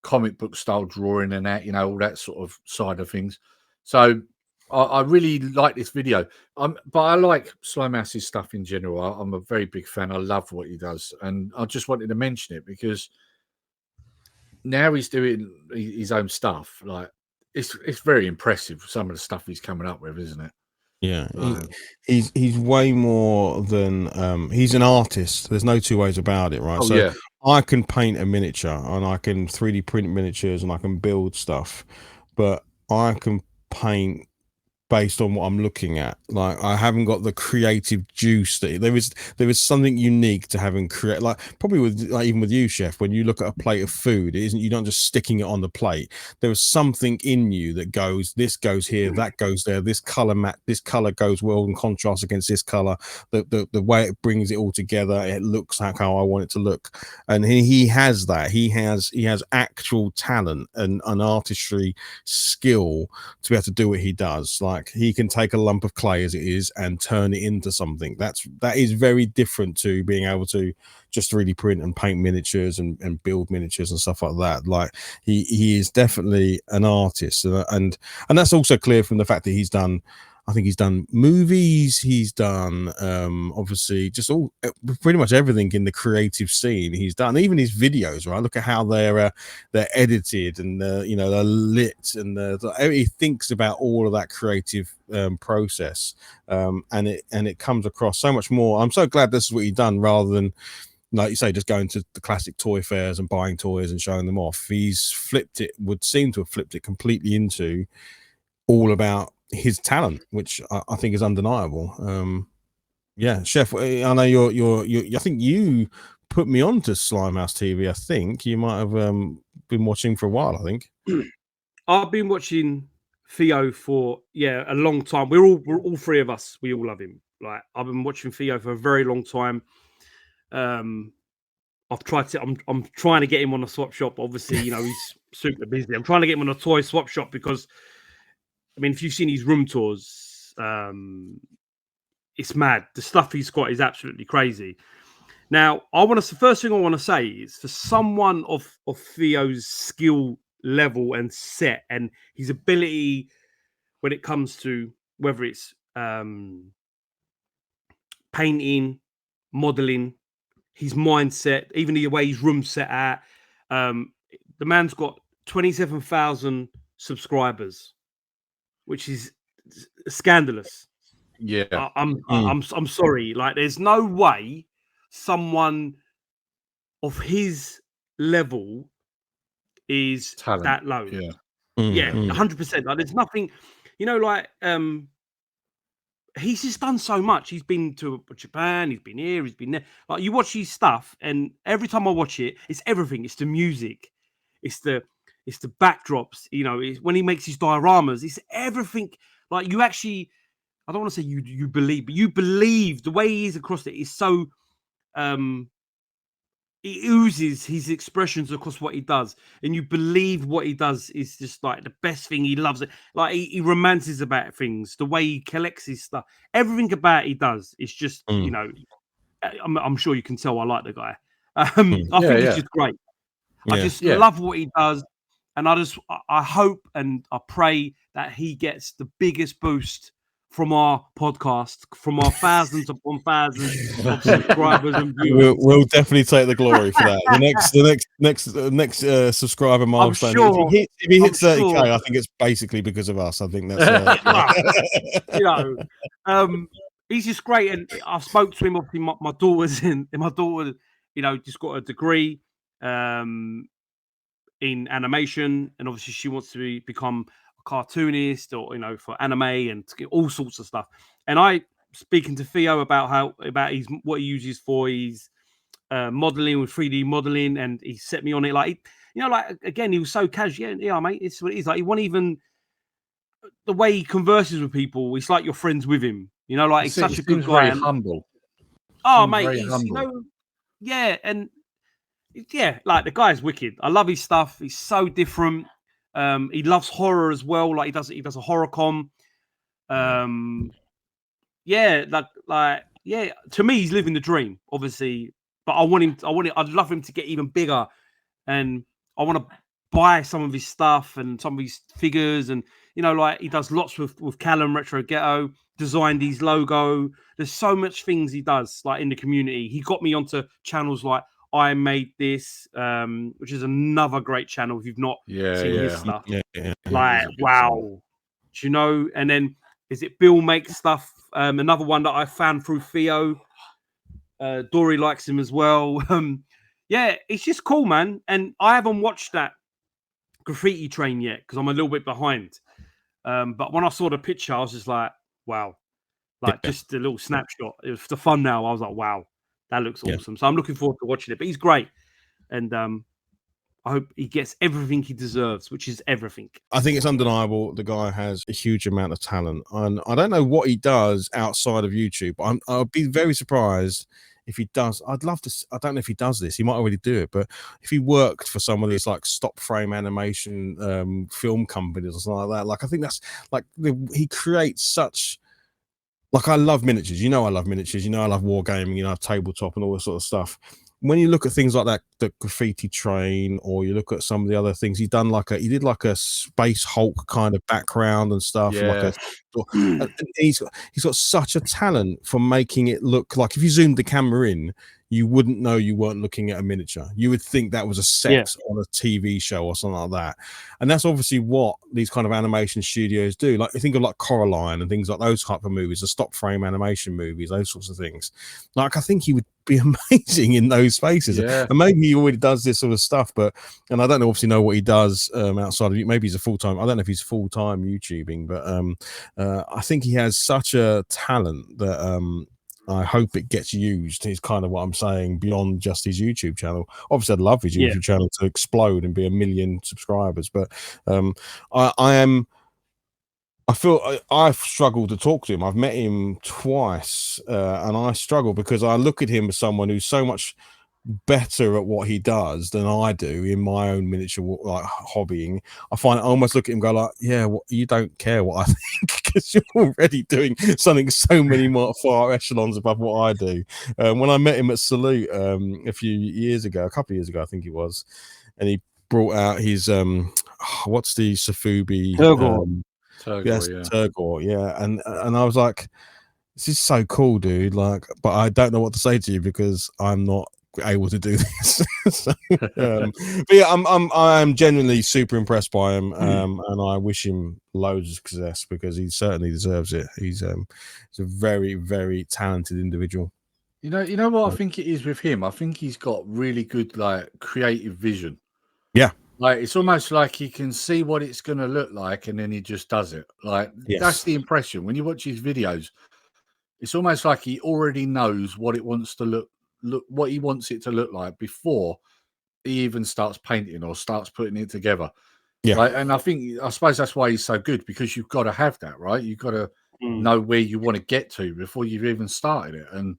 comic book style drawing and that, all that sort of side of things. So I really like this video. But I like Slimehouse's stuff in general. I'm a very big fan. I love what he does. And I just wanted to mention it because now he's doing his own stuff. Like it's very impressive, some of the stuff he's coming up with, isn't it? Yeah, he's way more than he's an artist. There's no two ways about it, right? I can paint a miniature and I can 3D print miniatures and I can build stuff, but I can paint based on what I'm looking at. Like I haven't got the creative juice that there is something unique to having create, like probably with like even with you, chef, when you look at a plate of food, it isn't, you're not just sticking it on the plate. There is something in you that goes, this goes here, that goes there, this color goes well in contrast against this color, the way it brings it all together, it looks like how I want it to look. And he has that. He has actual talent and an artistry skill to be able to do what he does. Like he can take a lump of clay as it is and turn it into something. That is very different to being able to just 3D print and paint miniatures and build miniatures and stuff like that. Like he is definitely an artist, and that's also clear from the fact that he's done, I think he's done movies, he's done obviously just all pretty much everything in the creative scene he's done, even his videos, right? Look at how they're edited and you know, they're lit, and he thinks about all of that creative process, and it comes across so much more. I'm so glad this is what he's done, rather than, like you say, just going to the classic toy fairs and buying toys and showing them off. He's would seem to have flipped it completely into all about his talent, which I think is undeniable. Yeah, chef, I know you're I think you put me on to Slimehouse TV. I think you might have been watching for a while. I think I've been watching Theo for a long time. We're all three of us. We all love him. Like I've been watching Theo for a very long time. I've tried to. I'm trying to get him on a swap shop. Obviously, you know, he's super busy. I'm trying to get him on a toy swap shop because, I mean, if you've seen his room tours, it's mad. The stuff he's got is absolutely crazy. Now, the first thing I want to say is, for someone of Theo's skill level and set and his ability when it comes to whether it's painting, modeling, his mindset, even the way his room's set at, the man's got 27,000 subscribers, which is scandalous. Yeah, I'm sorry. Like, there's no way someone of his level is talent. that low. Yeah, 100%. Like, there's nothing, you know, like he's just done so much. He's been to Japan, he's been here, he's been there. Like, you watch his stuff, and every time I watch it, it's everything. It's the music, it's the backdrops, you know, when he makes his dioramas, it's everything. Like, you actually, I don't want to say you believe, but you believe the way he is across it is so he oozes his expressions across what he does, and you believe what he does is just like the best thing. He loves it. Like, he romances about things, the way he collects his stuff, everything about he does. It's just, you know, I'm sure you can tell I like the guy. I think he's just great. I just love what he does, and I hope and I pray that he gets the biggest boost from our podcast, from our thousands upon thousands of subscribers and viewers. We'll definitely take the glory for that. The next subscriber milestone. Sure, if he hits 30K, I think it's basically because of us. I think that's you know, he's just great. And I spoke to him. Obviously, my daughter's my daughter, you know, just got a degree in animation, and obviously she wants to become cartoonist, or, you know, for anime and all sorts of stuff. And I speaking to Theo about what he uses for his modeling, with 3D modeling, and he set me on it. Like, you know, like, again, he was so casual. Yeah, mate, it's what it is. Like, he won't even, the way he converses with people, it's like you're friends with him. You know, like, he's such a good guy. Very humble. Oh, mate, he's, you know, and like, the guy's wicked. I love his stuff. He's so different. He loves horror as well. Like, he does a horror com. To me, he's living the dream, obviously. But I'd love him to get even bigger, and I want to buy some of his stuff and some of his figures. And, you know, like, he does lots with Callum Retro Ghetto, designed his logo. There's so much things he does, like, in the community. He got me onto channels like I Made This, which is another great channel if you've not seen his stuff. Like, wow. Do you know? And then, is it Bill Makes Stuff? Another one that I found through Theo. Dory likes him as well. It's just cool, man. And I haven't watched that Graffiti Train yet because I'm a little bit behind. But when I saw the picture, I was just like, wow. Like just a little snapshot. It was the fun now. I was like, wow, that looks awesome. So I'm looking forward to watching it. But he's great. And I hope he gets everything he deserves, which is everything. I think it's undeniable the guy has a huge amount of talent, and I don't know what he does outside of YouTube. I'll be very surprised if he does. I'd love to. I don't know if he does this. He might already do it, but if he worked for some of these like stop frame animation film companies or something like that, like I think that's like he creates such. Like I love miniatures. You know I love miniatures. You know I love wargaming. You know I love tabletop and all this sort of stuff. When you look at things like that, the graffiti train, or you look at some of the other things, he did like a Space Hulk kind of background and stuff. Yeah. And he's got such a talent for making it look like if you zoomed the camera in, you wouldn't know you weren't looking at a miniature. You would think that was a set on a TV show or something like that. And that's obviously what these kind of animation studios do. Like you think of like Coraline and things like those type of movies, the stop frame animation movies, those sorts of things. Like I think he would be amazing in those spaces. Yeah. And maybe he already does this sort of stuff, and I don't obviously know what he does outside of it. Maybe he's a full-time, I don't know if he's full-time YouTubing, but I think he has such a talent that I hope it gets used is kind of what I'm saying beyond just his YouTube channel. Obviously I'd love his YouTube channel to explode and be 1 million subscribers, but I feel I've struggled to talk to him. I've met him twice, and I struggle because I look at him as someone who's so much better at what he does than I do in my own miniature like hobbying. I find I almost look at him and go like, yeah, you don't care what I think because you're already doing something so many more far echelons above what I do. When I met him at Salute a couple of years ago, I think it was, and he brought out his what's the Safubi Turgor, yeah, and I was like, this is so cool, dude. Like, but I don't know what to say to you because I'm not able to do this. So, but yeah, I'm genuinely super impressed by him, and I wish him loads of success because he certainly deserves it. He's a very, very talented individual. You know what I think it is with him. I think he's got really good like creative vision. Yeah. Like it's almost like he can see what it's going to look like, and then he just does it. Like that's the impression when you watch his videos. It's almost like he already knows what it wants to look what he wants it to look like before he even starts painting or starts putting it together. Yeah, and I suppose that's why he's so good because you've got to have that, right? You've got to know where you want to get to before you've even started it, and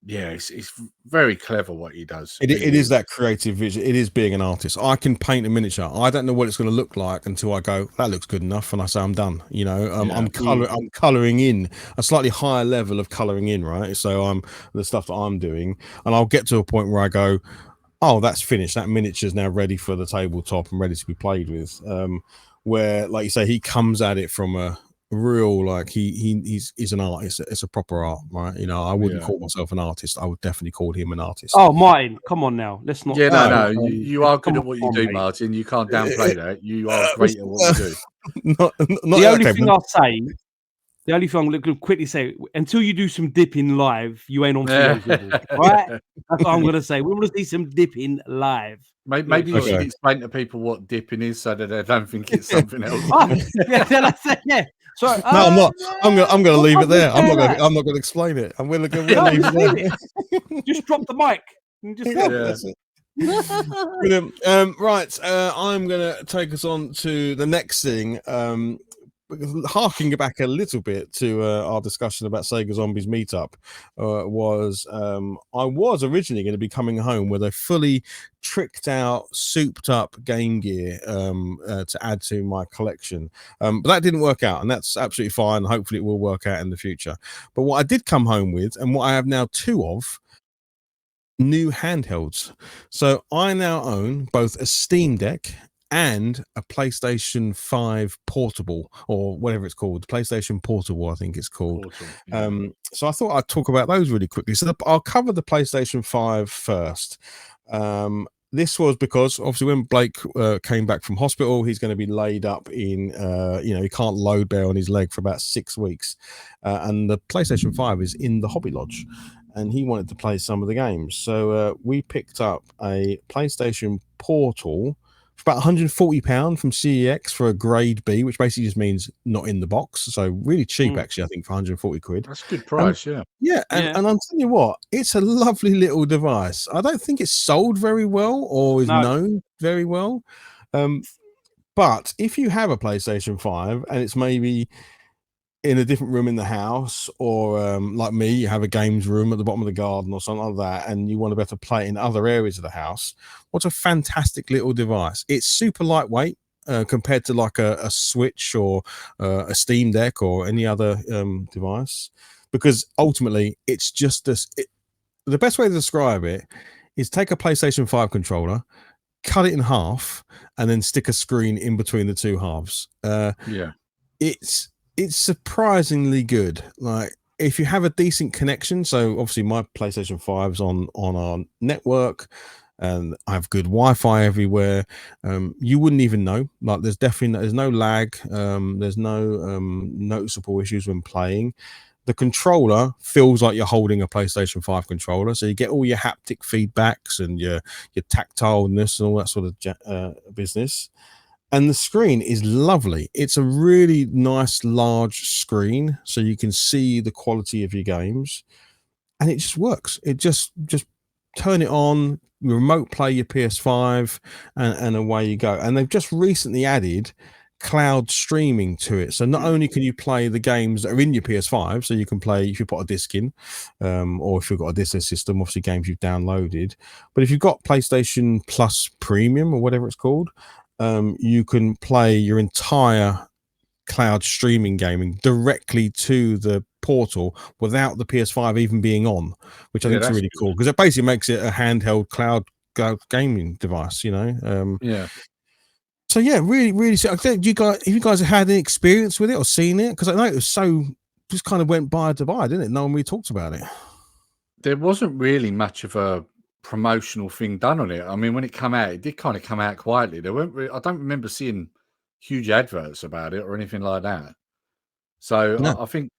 yeah, it's very clever what he does. It is that creative vision. It is being an artist. I can paint a miniature. I don't know what it's going to look like until I go, that looks good enough, and I say I'm done. You know, I'm coloring in a slightly higher level of coloring in, right? So I'm the stuff that I'm doing, and I'll get to a point where I go, oh, that's finished. That miniature is now ready for the tabletop and ready to be played with. Where, like you say, he comes at it from a real like he's an artist. It's a proper art, right? You know, I wouldn't call myself an artist. I would definitely call him an artist. Oh, Martin, come on now, let's not. Yeah, no, you are good at what you do, mate. Martin. You can't downplay that. You are great at what you do. Not the only thing I'll say. The only thing I'm quickly say, until you do some dipping live, you ain't on Theo's level, right? That's what I'm gonna say. We want to see some dipping live. Maybe you should explain to people what dipping is, so that they don't think it's something else. Yeah. Sorry. No, I'm not. I'm gonna leave it there. I'm not gonna explain it. I'm gonna leave it there. Just drop the mic. And just Brilliant. Right. I'm gonna take us on to the next thing. Harking back a little bit to our discussion about Sega Zombies Meetup, I was originally going to be coming home with a fully tricked out, souped up Game Gear to add to my collection, but that didn't work out, and that's absolutely fine. Hopefully it will work out in the future. But what I did come home with, and what I have now two of, new handhelds. So I now own both a Steam Deck and a PlayStation 5 portable, or whatever it's called, PlayStation Portable, I think it's called. So I thought I'd talk about those really quickly. So I'll cover the PlayStation 5 first. This was because obviously when Blake came back from hospital, he's going to be laid up in, he can't load bear on his leg for about 6 weeks. And the PlayStation 5 is in the Hobby Lodge, and he wanted to play some of the games. So we picked up a PlayStation Portal for about £140 from CEX for a grade B, which basically just means not in the box. So really cheap, actually, I think, for 140 quid. That's a good price, yeah. Yeah, and I'm telling you what, it's a lovely little device. I don't think it's sold very well or is known very well. But if you have a PlayStation 5 and it's maybe in a different room in the house, or like me, you have a games room at the bottom of the garden or something like that, and you want to be able to play in other areas of the house, what's a fantastic little device. It's super lightweight compared to like a Switch or a Steam Deck or any other device, because ultimately it's just this. The best way to describe it is take a PlayStation 5 controller, cut it in half, and then stick a screen in between the two halves. It's surprisingly good. Like, if you have a decent connection, so obviously my PlayStation 5's on our network and I have good Wi-Fi everywhere, you wouldn't even know. Like, there's no lag, there's no noticeable issues when playing. The controller feels like you're holding a PlayStation 5 controller, so you get all your haptic feedbacks and your tactileness and all that sort of business. And the screen is lovely. It's a really nice large screen, so you can see the quality of your games, and it just works. It just turn it on, remote play your PS5, and away you go. And they've just recently added cloud streaming to it, so not only can you play the games that are in your PS5, so you can play if you put a disc in, or if you've got a disc system, obviously games you've downloaded, but if you've got PlayStation Plus Premium or whatever it's called, you can play your entire cloud streaming gaming directly to the portal without the PS5 even being on, which I think is really cool, because it basically makes it a handheld cloud gaming device, So yeah, really. Have you guys had any experience with it or seen it? Because I know it was just kind of went by, didn't it? No one really talked about it. There wasn't really much of a promotional thing done on it. I mean, when it came out, it did kind of come out quietly. There weren't I don't remember seeing huge adverts about it or anything like that. So I think,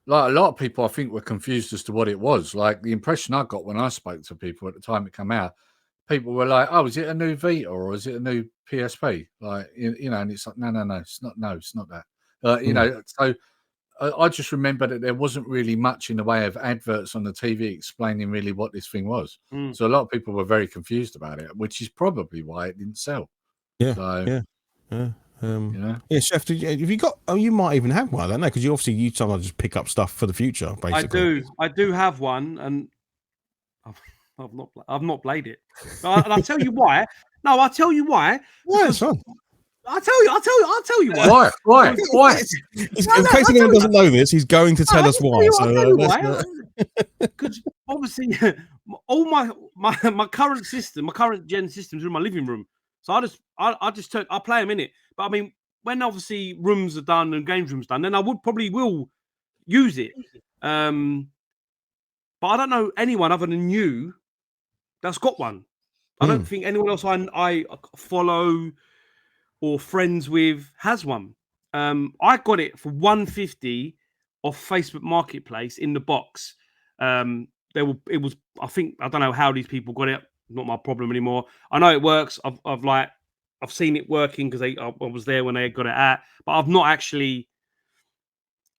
like, a lot of people, I think, were confused as to what it was. Like, the impression I got when I spoke to people at the time it came out, people were like, "Oh, is it a new Vita or is it a new PSP?" Like, and it's like, no, it's not that. So I just remember that there wasn't really much in the way of adverts on the TV explaining really what this thing was. So a lot of people were very confused about it, which is probably why it didn't sell. Yeah. Chef, have you got? Oh, you might even have one. I don't know, because you sometimes just pick up stuff for the future. Basically, I do have one, and I've not played it. And I'll tell you why. No, I'll tell you why. Why it's fun. I'll tell you why. Why? In case anyone doesn't know this, he's going to tell us why. Because obviously, all my current gen systems are in my living room. So I play them in it. But I mean, when obviously rooms are done and games rooms done, then I will use it. But I don't know anyone other than you that's got one. I don't think anyone else I follow or friends with has one. I got it for $150 off Facebook Marketplace in the box. I don't know how these people got it. Not my problem anymore. I know it works. I've seen it working because I was there when they got it at, but I've not actually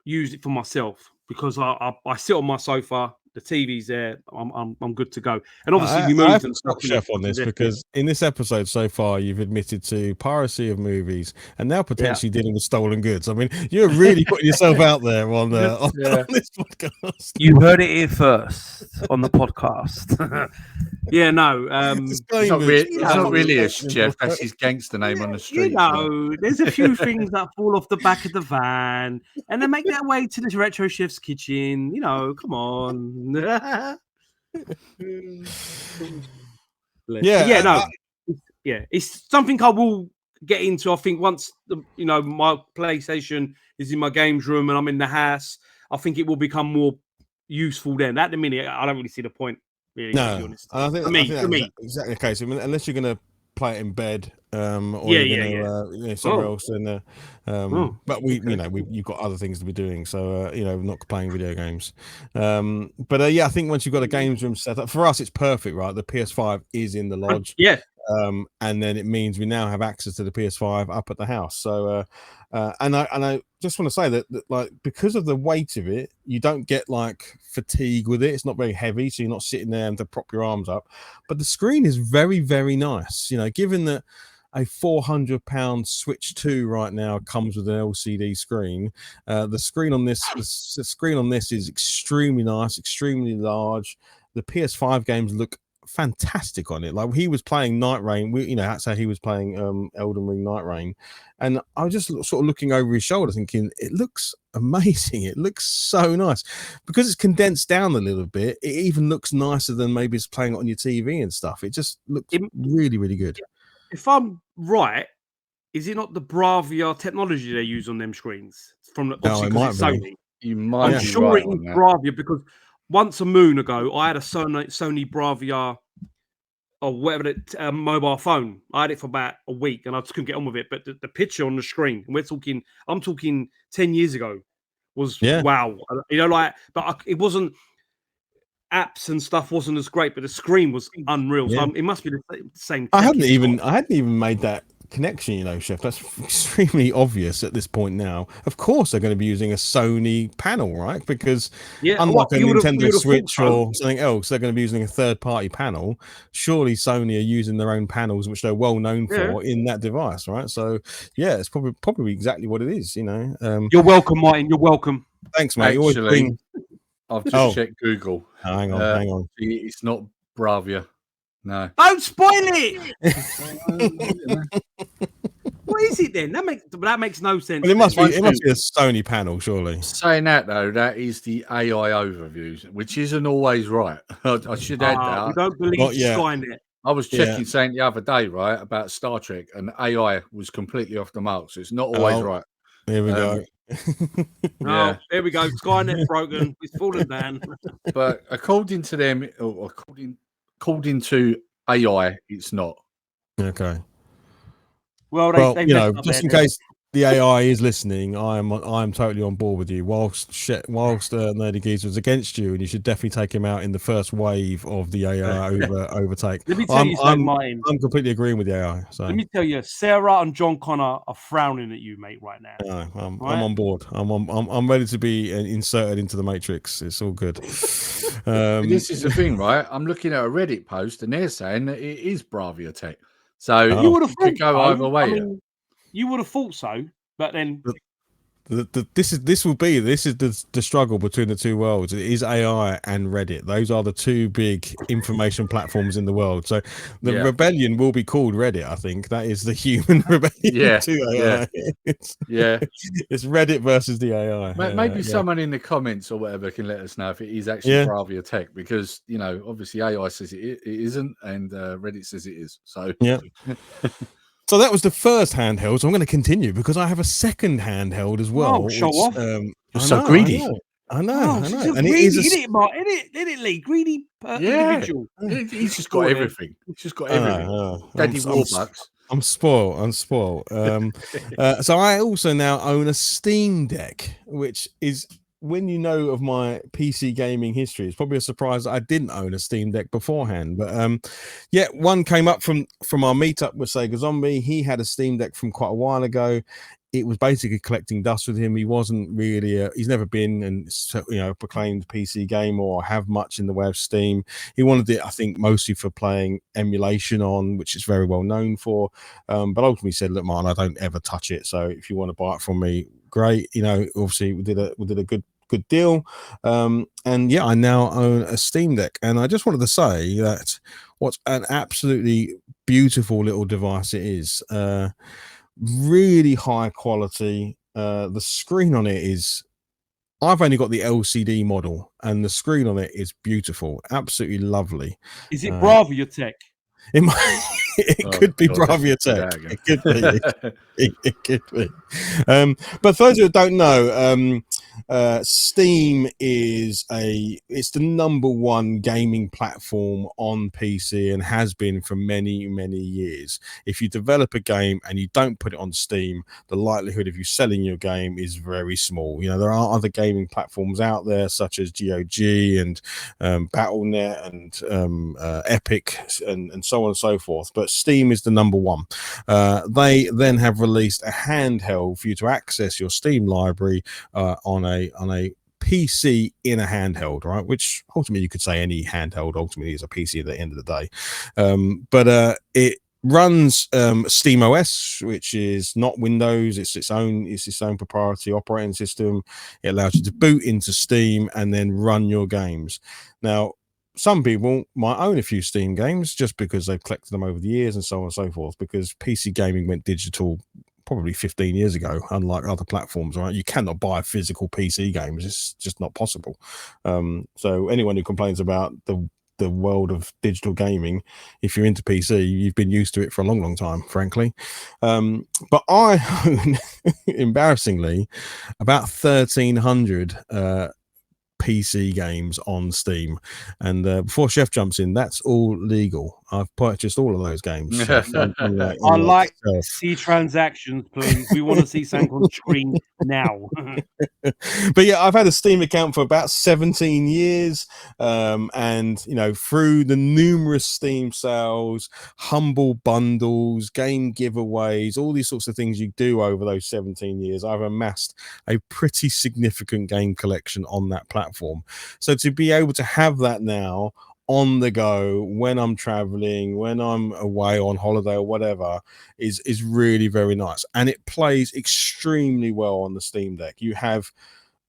used it for myself because I sit on my sofa. The TV's there. I'm good to go. And obviously, we moved and stuff. Chef on this because in this episode so far, you've admitted to piracy of movies and now potentially dealing with stolen goods. I mean, you're really putting yourself out there on this podcast. You heard it here first on the podcast. It's not really a chef. That's his gangster name on the street. There's a few things that fall off the back of the van and then make their way to the retro chef's kitchen. Come on. It's something I will get into. I think once my PlayStation is in my games room and I'm in the house, I think it will become more useful then. At the minute, I don't really see the point. Really, no, to be honest. I think for me, exactly the case. I mean, unless you're going to play it in bed, or somewhere else. And but you've got other things to be doing, so not playing video games. I think once you've got a games room set up, for us, it's perfect, right? The PS5 is in the lodge. And then it means we now have access to the PS5 up at the house. So and I just want to say that like because of the weight of it, you don't get like fatigue with it. It's not very heavy, so you're not sitting there and to prop your arms up. But the screen is very, very nice. You know, given that a £400 Switch 2 right now comes with an LCD screen. The screen on this is extremely nice, extremely large. The PS5 games look fantastic on it. Like he was playing Night Rain, that's how he was playing Elden Ring Night Rain, and I was just sort of looking over his shoulder, thinking it looks amazing. It looks so nice because it's condensed down a little bit. It even looks nicer than maybe it's playing it on your TV and stuff. It just looks really, really good. If I'm right, is it not the Bravia technology they use on them screens? From obviously because it's Sony. You might. I'm sure it is Bravia because once a moon ago, I had a Sony Bravia or whatever mobile phone. I had it for about a week and I just couldn't get on with it. But the picture on the screen, and I'm talking 10 years ago, was wow. You know, like, but it wasn't. Apps and stuff wasn't as great, but the screen was unreal. So it must be the same. I hadn't even made that connection, you know, Chef. That's extremely obvious at this point now. Of course, they're going to be using a Sony panel, right? Because unlike a Nintendo Switch or something else, they're going to be using a third-party panel. Surely Sony are using their own panels, which they're well known for in that device, right? So, yeah, it's probably exactly what it is. You know, you're welcome, Martin. You're welcome. Thanks, mate. Actually, I've just checked Google. Oh, hang on. It's not Bravia. No. Don't spoil it. What is it then? That makes no sense. Well, it must be a Sony panel, surely. Saying that though, that is the AI overviews, which isn't always right. I should add that. We don't believe Skynet. I was checking something the other day, right, about Star Trek, and AI was completely off the mark. So it's not always right. Here we go. There we go. Skynet's broken. It's fallen down. But according to them, or according to AI, it's not. Okay. Well, they just in case the AI is listening, I'm totally on board with you. Whilst Nerdy Geese was against you, and you should definitely take him out in the first wave of the AI overtake. Let me tell you something, Martin. I'm completely agreeing with the AI. So let me tell you, Sarah and John Connor are frowning at you, mate, right now. Yeah, I'm on board. I'm ready to be inserted into the Matrix. It's all good. This is the thing, right? I'm looking at a Reddit post, and they're saying that it is Bravia Tech. So you would have go either way. You would have thought so, but then this is the struggle between the two worlds. It is AI and Reddit. Those are the two big information platforms in the world. So the rebellion will be called Reddit. I think that is the human rebellion to AI. It's Reddit versus the AI. Maybe someone in the comments or whatever can let us know if it is actually Bravia Tech, because obviously AI says it isn't, and Reddit says it is. So So that was the first handheld. So I'm going to continue because I have a second handheld as well. Oh, show off. You're so greedy. I know. And it is Lee? Greedy individual. He's just got everything. He's just got everything. Daddy Warbucks. I'm spoiled. So I also now own a Steam Deck, which is, when you know of my PC gaming history, it's probably a surprise that I didn't own a Steam Deck beforehand. But one came up from our meetup with Sega Zombie. He had a Steam Deck from quite a while ago. It was basically collecting dust with him. He wasn't really he's never been a proclaimed PC gamer or have much in the way of Steam. He wanted it, I think, mostly for playing emulation on, which is very well known for. But ultimately said, look, man, I don't ever touch it. So if you want to buy it from me, great. Obviously we did a good deal. I now own a Steam Deck, and I just wanted to say that what an absolutely beautiful little device it is. Really high quality. The screen on it is, I've only got the LCD model, and the screen on it is beautiful, absolutely lovely. Is it Bravia Tech? It could be Bravia Tech. It could be. It could be. But for those who don't know, Steam it's the number one gaming platform on PC and has been for many, many years. If you develop a game and you don't put it on Steam, the likelihood of you selling your game is very small. You know, there are other gaming platforms out there such as GOG and Battle.net and Epic and so on and so forth, but Steam is the number one. They then have released a handheld for you to access your Steam library on a PC in a handheld, right? Which ultimately you could say any handheld ultimately is a PC at the end of the day. But it runs Steam OS, which is not Windows. It's its own proprietary operating system. It allows you to boot into Steam and then run your games. Now, some people might own a few Steam games just because they've collected them over the years and so on and so forth, because PC gaming went digital probably 15 years ago, unlike other platforms, right? You cannot buy physical PC games. It's just not possible. So anyone who complains about the world of digital gaming, if you're into PC, you've been used to it for a long, long time, frankly. But I own, embarrassingly, about 1,300 PC games on Steam, and before Chef jumps in, that's all legal. I've purchased all of those games. Chef. I like to see transactions, please. We want to see something on screen now. But yeah, I've had a Steam account for about 17 years, and you know, through the numerous Steam sales, humble bundles, game giveaways, all these sorts of things you do over those 17 years, I've amassed a pretty significant game collection on that platform. So to be able to have that now on the go when I'm traveling, when I'm away on holiday or whatever, is really very nice. And it plays extremely well on the Steam Deck. You have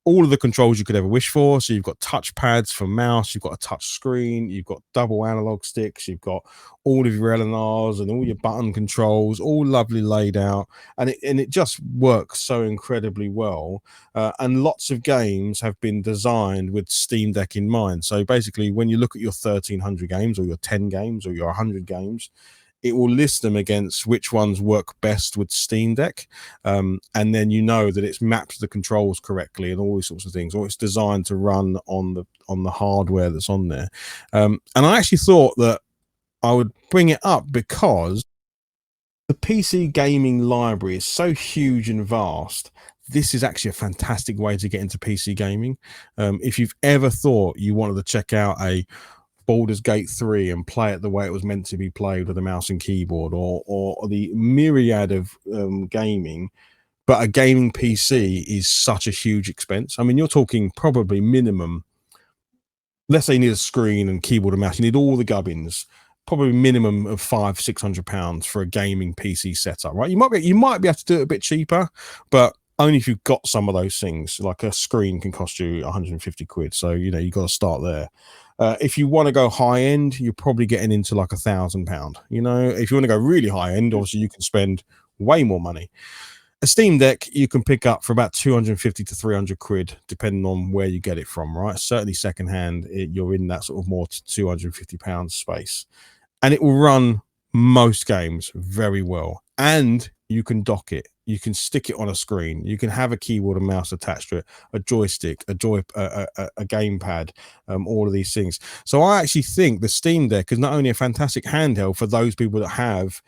all of the controls you could ever wish for. So you've got touch pads for mouse, you've got a touch screen, you've got double analog sticks, you've got all of your LNRs and all your button controls, all lovely laid out, and it just works so incredibly well. And lots of games have been designed with Steam Deck in mind. So basically, when you look at your 1,300 games or your 10 games or your 100 games, it will list them against which ones work best with Steam Deck, and then you know that it's mapped the controls correctly and all these sorts of things, or it's designed to run on the hardware that's on there. And I actually thought that I would bring it up because the PC gaming library is so huge and vast. This is actually a fantastic way to get into PC gaming. If you've ever thought you wanted to check out a Baldur's Gate 3 and play it the way it was meant to be played with a mouse and keyboard, or the myriad of gaming, but a gaming PC is such a huge expense. I mean, you're talking probably minimum, let's say you need a screen and keyboard and mouse, you need all the gubbins, probably minimum of £500-600 for a gaming PC setup, right? You might be able to do it a bit cheaper, but only if you've got some of those things. Like a screen can cost you 150 quid, so you know you got to start there. If you want to go high end, you're probably getting into like £1,000. You know, if you want to go really high end, obviously you can spend way more money. A Steam Deck you can pick up for about 250 to 300 quid, depending on where you get it from, right? Certainly secondhand, you're in that sort of more to £250 space, and it will run most games very well. And you can dock it, you can stick it on a screen, you can have a keyboard and mouse attached to it, a joystick, a gamepad, all of these things. So I actually think the Steam Deck is not only a fantastic handheld for those people that have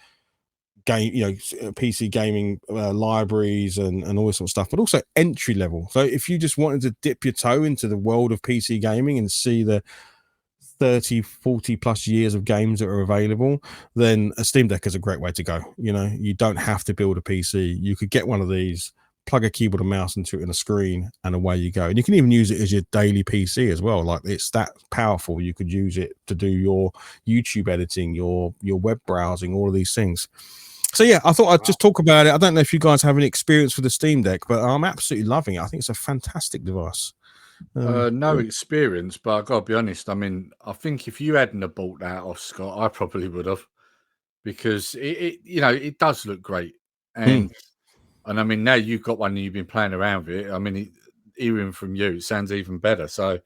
PC gaming libraries and all this sort of stuff, but also entry level. So if you just wanted to dip your toe into the world of PC gaming and see the 30-40 plus years of games that are available, then a Steam Deck is a great way to go. You know, you don't have to build a PC. You could get one of these, plug a keyboard and mouse into it and a screen, and away you go. And you can even use it as your daily PC as well. Like, it's that powerful. You could use it to do your YouTube editing, your web browsing, all of these things. So yeah, I thought I'd just talk about it. I don't know if you guys have any experience with the Steam Deck, but I'm absolutely loving it. I think it's a fantastic device. No experience, but I've got to be honest. I mean, I think if you hadn't have bought that off, Scott, I probably would have, because it does look great. And I mean, now you've got one and you've been playing around with it. I mean, hearing from you, it sounds even better. So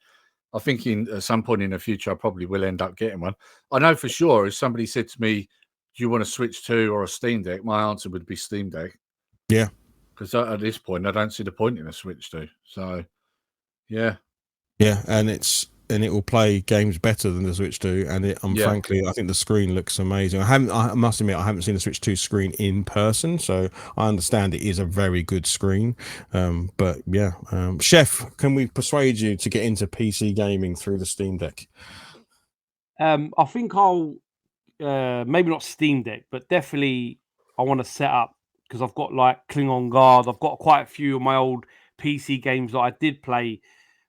I think at some point in the future, I probably will end up getting one. I know for sure, if somebody said to me, do you want to switch to or a Steam Deck? My answer would be Steam Deck. Yeah. Because at this point, I don't see the point in a switch to. So Yeah. Yeah, and it will play games better than the Switch 2, and frankly, I think the screen looks amazing. I must admit, I haven't seen the Switch 2 screen in person, so I understand it is a very good screen. But yeah, Chef, can we persuade you to get into PC gaming through the Steam Deck? I think I'll maybe not Steam Deck, but definitely I want to set up because I've got like Klingon Guard. I've got quite a few of my old PC games that I did play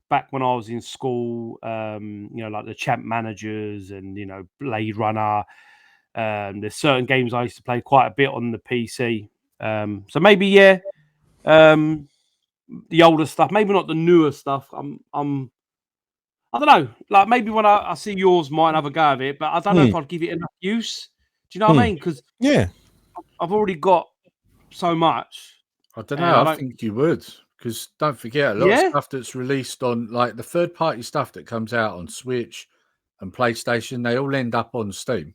back when I was in school, like the Champ Managers and Blade Runner. There's certain games I used to play quite a bit on the PC. So maybe the older stuff, maybe not the newer stuff. I don't know. Like maybe when I see yours, might have a go of it, but I don't know if I'd give it enough use. Do you know what I mean? Because I've already got so much. I don't know. I think you would. Because don't forget, a lot of stuff that's released on, like the third-party stuff that comes out on Switch and PlayStation, they all end up on Steam.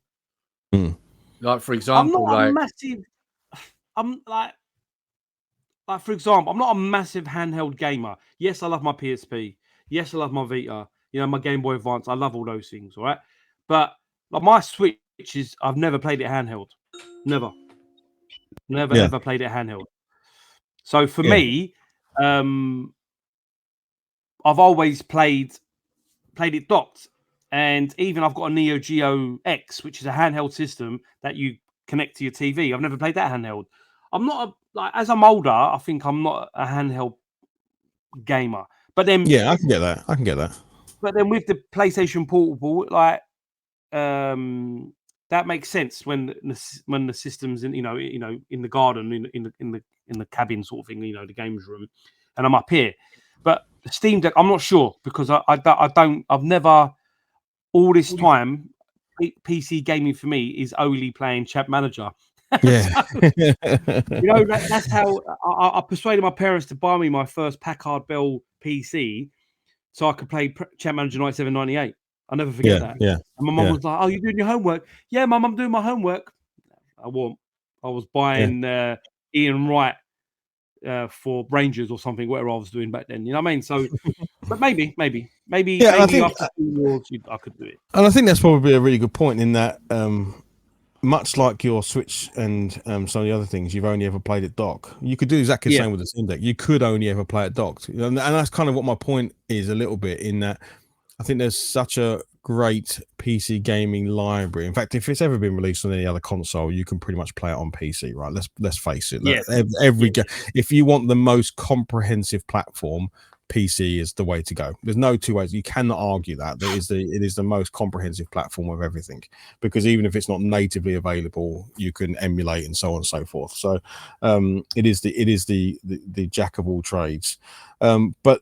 Like, for example, for example, I'm not a massive handheld gamer. Yes, I love my PSP. Yes, I love my Vita. My Game Boy Advance. I love all those things, all right? But like my Switch I've never played it handheld. Never, ever played it handheld. So for me, I've always played it docked, and even I've got a Neo Geo X, which is a handheld system that you connect to your TV. I've never played that handheld. I'm not as I'm older, I think I'm not a handheld gamer. But then, I can get that. But then with the PlayStation Portable, that makes sense when the system's in in the garden in the cabin sort of thing, the games room, and I'm up here. But the Steam Deck, I'm not sure because I've never all this time PC gaming for me is only playing Champ Manager. Yeah, that's how I persuaded my parents to buy me my first Packard Bell PC so I could play Champ Manager 9798. I'll never forget that. Yeah. And my mum was like, "Oh, you doing your homework?" "Yeah, mum, I'm doing my homework." I was buying Ian Wright for Rangers or something, whatever I was doing back then. You know what I mean? So, but maybe I think after 2 years, I could do it. And I think that's probably a really good point in that, much like your Switch and some of the other things, you've only ever played it dock. You could do exactly the same with the Steam Deck. You could only ever play it docked, and that's kind of what my point is a little bit in that. I think there's such a great PC gaming library. In fact, if it's ever been released on any other console, you can pretty much play it on PC, right? Let's face it. If you want the most comprehensive platform, PC is the way to go. There's no two ways. You cannot argue that. It is the most comprehensive platform of everything, because even if it's not natively available, you can emulate and so on and so forth. So it is the jack of all trades. But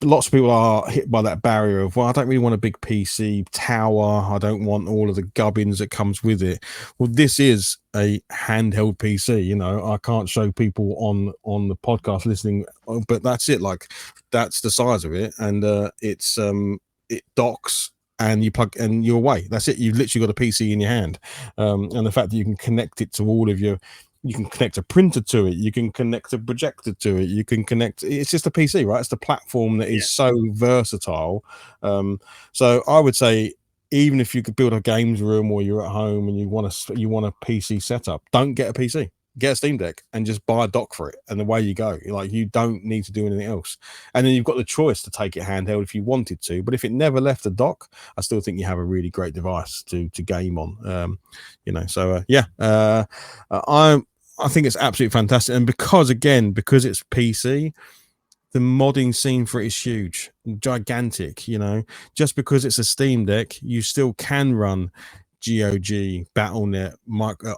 lots of people are hit by that barrier of, well, I don't really want a big PC tower. I don't want all of the gubbins that comes with it. Well, this is a handheld PC. I can't show people on the podcast listening, but that's it. Like, that's the size of it, and it docks and you plug and you're away. That's it. You've literally got a PC in your hand, and the fact that you can connect it to all of your. You can connect a printer to it. You can connect a projector to it. You can connect. It's just a PC, right? It's the platform that is so versatile. So I would say, even if you could build a games room or you're at home and you want a PC setup, don't get a PC. Get a Steam Deck and just buy a dock for it, and away you go. Like, you don't need to do anything else. And then you've got the choice to take it handheld if you wanted to. But if it never left a dock, I still think you have a really great device to game on. I think it's absolutely fantastic. And because it's PC, the modding scene for it is huge, gigantic. Just because it's a Steam Deck, you still can run GOG, BattleNet,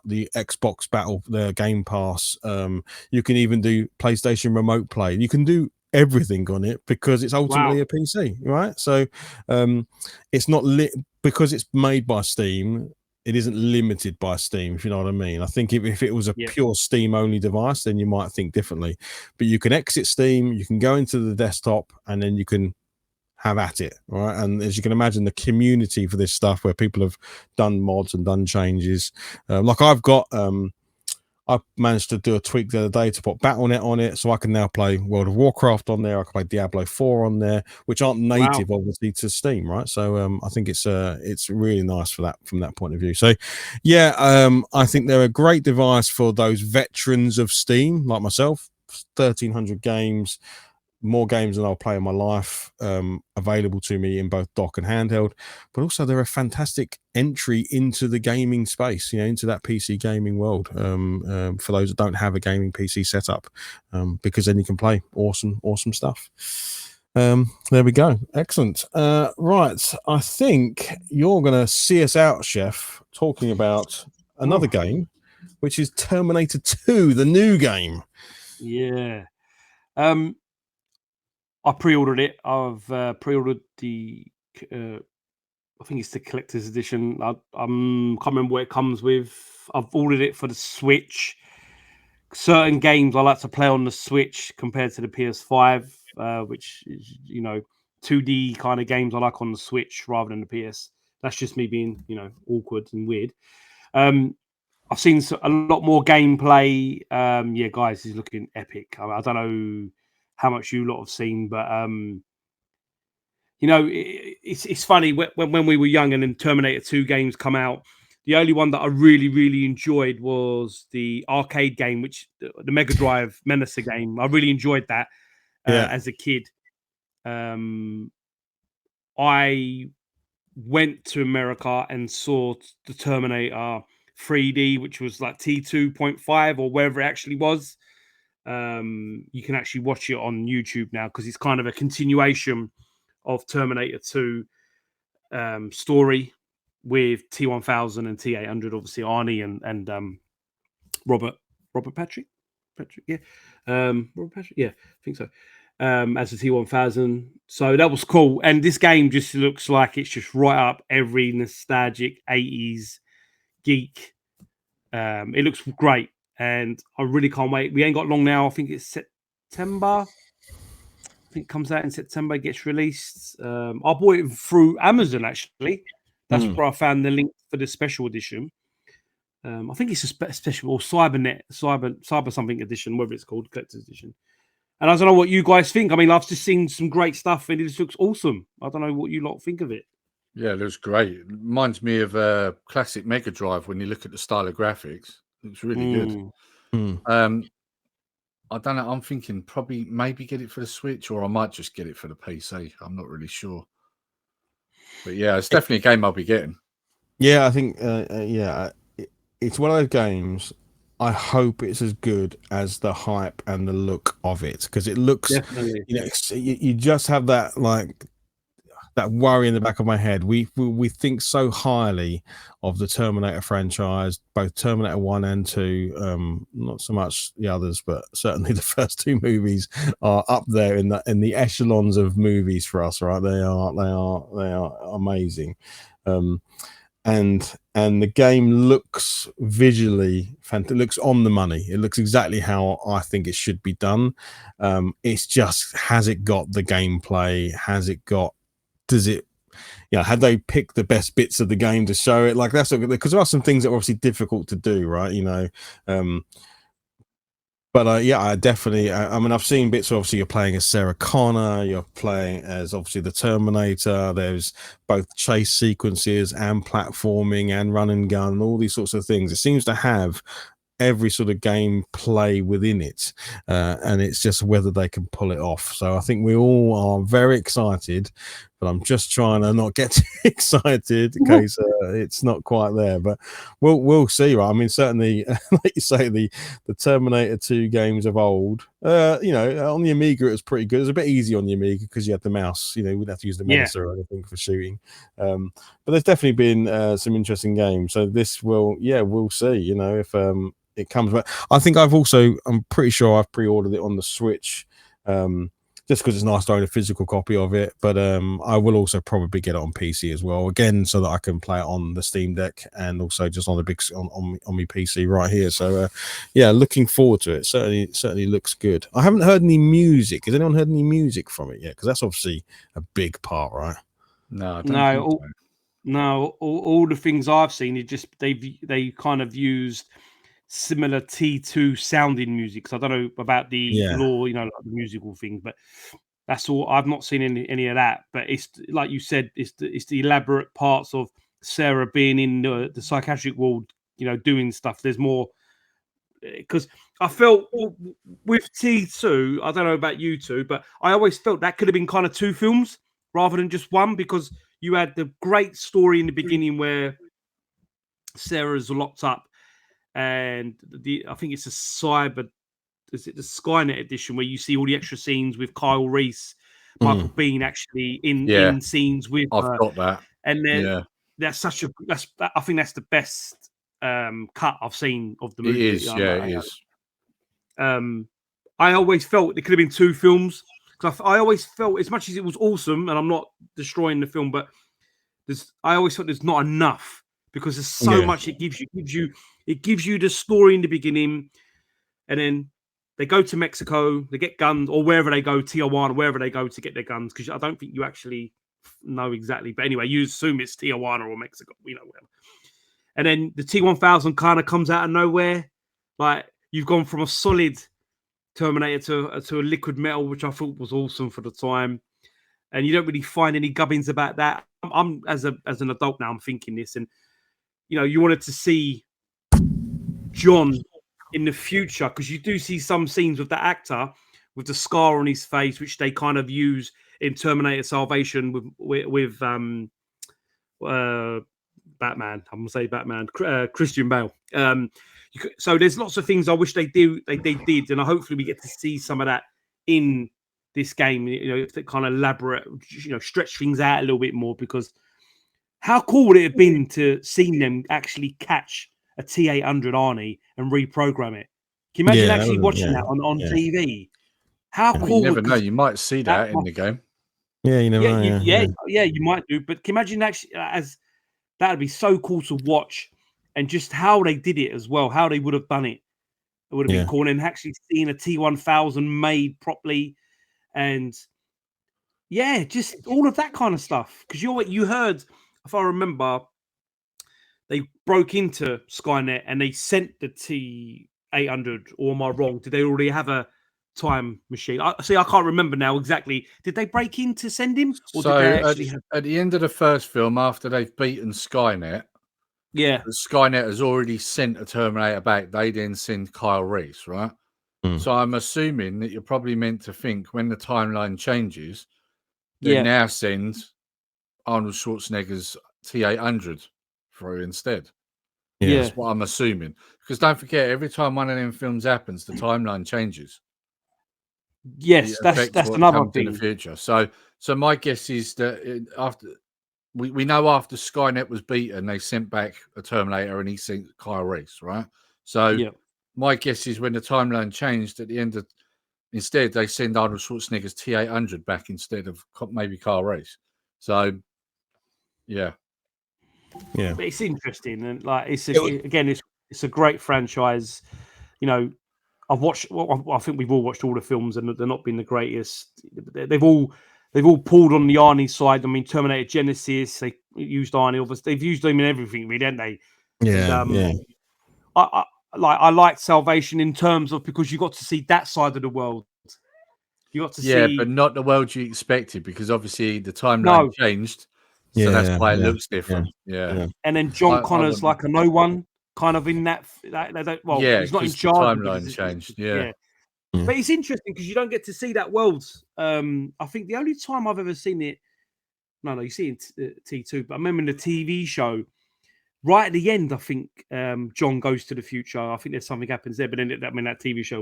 the Xbox Battle, the Game Pass. You can even do PlayStation Remote Play. You can do everything on it because it's ultimately a PC, right? So it's not because it's made by Steam. It isn't limited by Steam, if you know what I mean. I think if it was a pure Steam only device, then you might think differently. But you can exit Steam, you can go into the desktop, and then you can have at it, right? And as you can imagine, the community for this stuff, where people have done mods and done changes, like I've got I managed to do a tweak the other day to put Battle.net on it, so I can now play World of Warcraft on there. I can play Diablo 4 on there, which aren't native, obviously, to Steam, right? So I think it's really nice for that from that point of view. So, yeah, I think they're a great device for those veterans of Steam like myself. 1,300 games. More games than I'll play in my life, available to me in both dock and handheld, but also they're a fantastic entry into the gaming space, into that PC gaming world, for those that don't have a gaming PC setup, because then you can play awesome stuff. There we go. Excellent. Right. I think you're going to see us out, Chef, talking about another game, which is Terminator 2, the new game. Yeah. I pre-ordered it. I've pre-ordered the, I think it's the collector's edition. I can't remember what it comes with. I've ordered it for the Switch. Certain games I like to play on the Switch compared to the PS5, which is, 2D kind of games I like on the Switch rather than the PS. That's just me being, awkward and weird. I've seen a lot more gameplay. Yeah, guys, he's looking epic. I don't know how much you lot have seen, but it's funny when we were young and then Terminator 2 games come out. The only one that I really, really enjoyed was the arcade game, which the Mega Drive Menacer game. I really enjoyed that as a kid. I went to America and saw the Terminator 3D, which was like T2.5 or wherever it actually was. You can actually watch it on YouTube now because it's kind of a continuation of Terminator 2 story with T1000 and T800, obviously Arnie and Robert Patrick, yeah, Robert Patrick, yeah, I think so. As a T1000, so that was cool. And this game just looks like it's just right up every nostalgic 80s geek. It looks great. And I really can't wait. We ain't got long now. I think it's September. I think it comes out in September, gets released. I bought it through Amazon, actually. That's where I found the link for the special edition. I think it's a special or Cyber something edition, whatever it's called, collector's edition. And I don't know what you guys think. I mean, I've just seen some great stuff and it just looks awesome. I don't know what you lot think of it. Yeah, it looks great. It reminds me of a classic Mega Drive when you look at the style of graphics. Looks really good. I don't know. I'm thinking probably maybe get it for the Switch, or I might just get it for the PC. I'm not really sure. But yeah, it's definitely a game I'll be getting. Yeah, I think it's one of those games. I hope it's as good as the hype and the look of it, because it looks. Definitely. You just have that that worry in the back of my head. We think so highly of the Terminator franchise, both Terminator 1 and 2. Not so much the others, but certainly the first two movies are up there in the echelons of movies for us, right? They are amazing. And the game looks visually fantastic. It looks on the money. It looks exactly how I think it should be done. It's just, has it got the gameplay? Does it, had they picked the best bits of the game to show it? Like, that's because there are some things that are obviously difficult to do, right? But I definitely. I mean, I've seen bits. Obviously, you're playing as Sarah Connor. You're playing as obviously the Terminator. There's both chase sequences and platforming and run and gun and all these sorts of things. It seems to have every sort of gameplay within it, and it's just whether they can pull it off. So I think we all are very excited, but I'm just trying to not get too excited in case it's not quite there. But we'll see, right? I mean, certainly, like you say, the Terminator 2 games of old, on the Amiga it was pretty good. It was a bit easy on the Amiga because you had the mouse. You wouldn't have to use the Menacer or anything for shooting. But there's definitely been some interesting games. So this we'll see. If it comes back. I'm pretty sure I've pre-ordered it on the Switch, just because it's nice to own a physical copy of it. But I will also probably get it on PC as well, again, so that I can play it on the Steam Deck and also just on the big on my PC right here. So looking forward to it. Certainly looks good. I haven't heard any music. Has anyone heard any music from it yet? Because that's obviously a big part, right? No, I don't think so. No, all the things I've seen, it just they kind of used similar T2 sounding music. So I don't know about the law, like the musical thing, but that's all. I've not seen any of that. But it's like you said, it's the elaborate parts of Sarah being in the psychiatric ward, doing stuff. There's more because I felt with T2. I don't know about you two, but I always felt that could have been kind of 2 films rather than just one, because you had the great story in the beginning where Sarah's locked up, and I think it's is it the Skynet edition where you see all the extra scenes with Kyle Reese, Michael Biehn actually in scenes with I've got that, and then that's I think that's the best cut I've seen of the movie. It is, it is. I always felt it could have been 2 films, because I always felt, as much as it was awesome, and I'm not destroying the film, but I always thought there's not enough, because there's so much it gives you. It gives you the story in the beginning, and then they go to Mexico, they get guns, or wherever they go, Tijuana, wherever they go to get their guns, because I don't think you actually know exactly. But anyway, you assume it's Tijuana or Mexico, whatever. And then the T-1000 kind of comes out of nowhere. Like, you've gone from a solid Terminator to a liquid metal, which I thought was awesome for the time. And you don't really find any gubbins about that. I'm as an adult now, I'm thinking this, and you wanted to see John in the future, because you do see some scenes with the actor with the scar on his face, which they kind of use in Terminator Salvation with Batman. I'm gonna say Batman, Christian Bale. So there's lots of things I wish they did, and hopefully we get to see some of that in this game. If they kind of elaborate, stretch things out a little bit more, because how cool would it have been to see them actually catch a T-800 Arnie and reprogram it? Can you imagine actually watching that on TV? How cool! You never know. You might see that in the game. Yeah, you never know. You might do. But can you imagine actually, that'd be so cool to watch, and just how they did it as well, how they would have done it. It would have been cool, and actually seeing a T-1000 made properly, and just all of that kind of stuff. Because you heard, if I remember, they broke into Skynet and they sent the T-800, or am I wrong? Did they already have a time machine? I can't remember now exactly. Did they break in to send him? Or So did they actually at the end of the first film, after they've beaten Skynet, Skynet has already sent a Terminator back. They then send Kyle Reese, right? So I'm assuming that you're probably meant to think when the timeline changes, they now send Arnold Schwarzenegger's T-800 through instead. That's what I'm assuming. Because don't forget, every time one of them films happens, the timeline changes. Yes, that's another thing in the future. So my guess is that after we know after Skynet was beaten, they sent back a Terminator and he sent Kyle Reese, right? So my guess is when the timeline changed at the end of, instead they send Arnold Schwarzenegger's T-800 back instead of maybe Kyle Reese. So but it's interesting, and like it's a great franchise. I've watched. Well, I think we've all watched all the films, and they're not been the greatest. They've all pulled on the Arnie side. I mean, Terminator Genesis, they used Arnie. Obviously, they've used him in everything, really, haven't they? I liked Salvation in terms of, because you got to see that side of the world. You got to see, but not the world you expected, because obviously the timeline changed. So that's why it looks different. And then John Connor's like a no one, kind of in that. He's not in charge. The timeline changed. But it's interesting because you don't get to see that world. I think the only time I've ever seen it, you see it in T2, but I remember in the TV show, right at the end, I think John goes to the future. I think there's something happens there, but then that TV show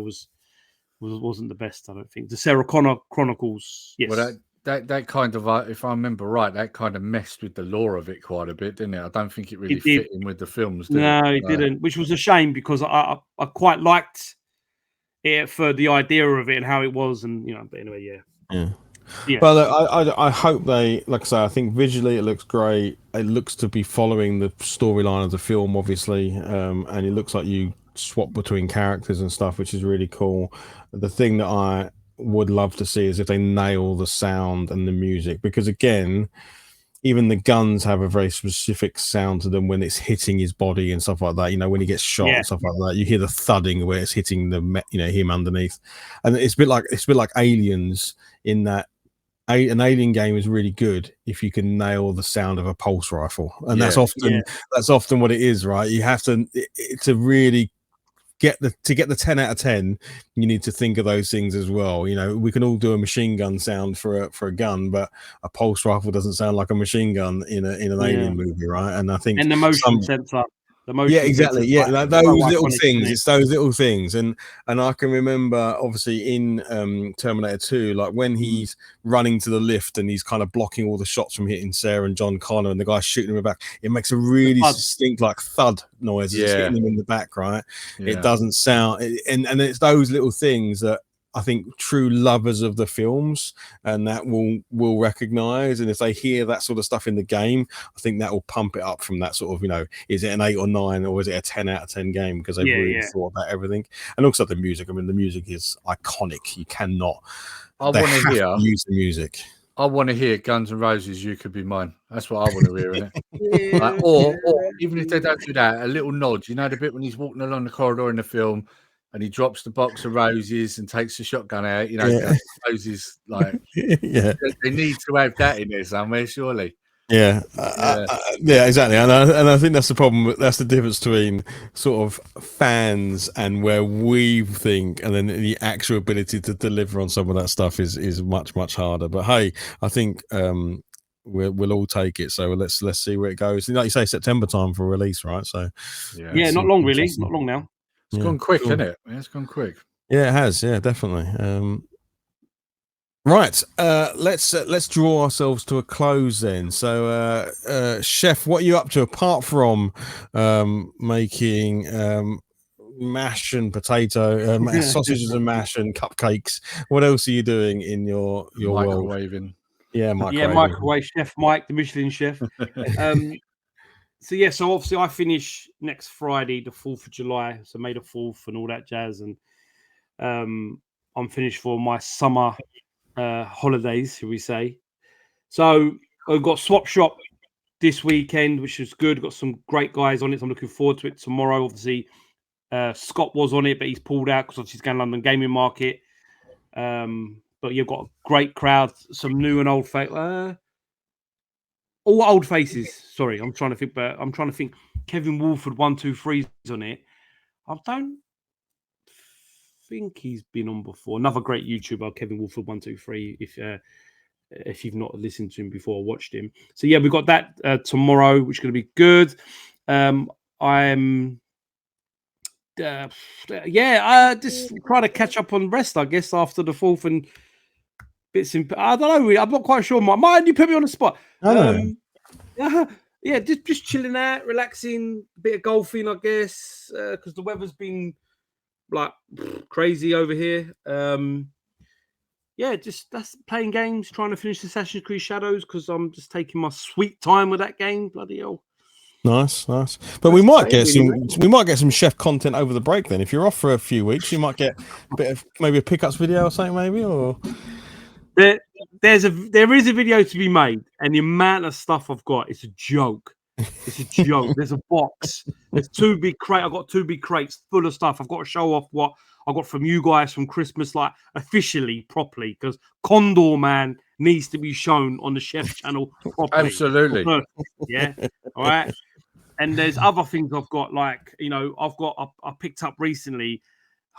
wasn't the best. I don't think the Sarah Connor Chronicles. Yes. Well, that kind of, if I remember right, that kind of messed with the lore of it quite a bit, didn't it? I don't think it really fit in with the films. It didn't, which was a shame, because I quite liked it for the idea of it and how it was, and But anyway, Well, I hope they, like I say, I think visually it looks great. It looks to be following the storyline of the film, obviously, and it looks like you swap between characters and stuff, which is really cool. The thing that I would love to see is if they nail the sound and the music, because again, even the guns have a very specific sound to them when it's hitting his body and stuff like that. You know, when he gets shot and stuff like that, you hear the thudding where it's hitting him underneath. And it's a bit like Aliens in that an Alien game is really good if you can nail the sound of a pulse rifle, and that's often what it is, right? You have to really get the 10 out of 10. You need to think of those things as well. You know, we can all do a machine gun sound for a gun, but a pulse rifle doesn't sound like a machine gun in an Alien movie, right? And I think the motion sensor. Exactly. Yeah, those little things. It's those little things, and I can remember obviously in Terminator 2, like when he's running to the lift and he's kind of blocking all the shots from hitting Sarah and John Connor, and the guy shooting him in the back. It makes a really distinct like thud noise as it's hitting him in the back, right? Yeah. It doesn't sound, and it's those little things that I think true lovers of the films and that will recognize, and if they hear that sort of stuff in the game, I think that will pump it up from that sort of, you know, is it an 8 or 9 or is it a 10 out of 10 game, because they've really thought about everything. And also the music. I mean, the music is iconic. You cannot. I want to hear use the music. I want to hear Guns N' Roses, You Could Be Mine. That's what I want to hear in it. Like, or even if they don't do that, a little nod. You know the bit when he's walking along the corridor in the film and he drops the box of roses and takes the shotgun out, you know, roses, like, they need to have that in there somewhere, surely. Yeah, exactly. And I think that's the problem. That's the difference between sort of fans and where we think, and then the actual ability to deliver on some of that stuff is much, much harder. But hey, I think we'll all take it. So let's see where it goes. Like you say, September time for release, right? So not long, really, not long now. It's gone quick, hasn't it? Yeah, it's gone quick. Yeah, it has. Yeah, definitely. Right. Let's draw ourselves to a close then. So, Chef, what are you up to apart from making mash and potato, sausages and mash and cupcakes? What else are you doing in your microwaving world? Yeah, microwave chef Mike, the Michelin chef. So obviously I finish next Friday, the 4th of July. So May the 4th and all that jazz. And I'm finished for my summer holidays, shall we say. So I've got Swap Shop this weekend, which is good. Got some great guys on it. So I'm looking forward to it tomorrow. Obviously, Scott was on it, but he's pulled out because obviously he's going to London Gaming Market. But you've got a great crowd, some new and old all old faces. Sorry, I'm trying to think. Kevin Wolford 123's on it. I don't think he's been on before. Another great YouTuber, Kevin Wolford 123. If you've not listened to him before or watched him, so yeah, we've got that tomorrow, which is going to be good. I'm just trying to catch up on rest, I guess, after the 4th and bits in. I don't know. Really, I'm not quite sure. Mind you put me on the spot. Just chilling out, relaxing, a bit of golfing, I guess, because the weather's been like crazy over here. Just that's playing games, trying to finish Assassin's Creed Shadows because I'm just taking my sweet time with that game. Bloody hell. Nice. But we might get some chef content over the break then. If you're off for a few weeks, you might get a bit of maybe a pickups video or something, maybe. Or there is a video to be made, and the amount of stuff I've got, it's a joke. It's a joke. There's a box. There's 2 big crates. I've got 2 big crates full of stuff. I've got to show off what I got from you guys from Christmas, like officially, properly, because Condor Man needs to be shown on the Chef channel properly. Absolutely. Yeah. All right. And there's other things I've got, like, you know, I picked up recently.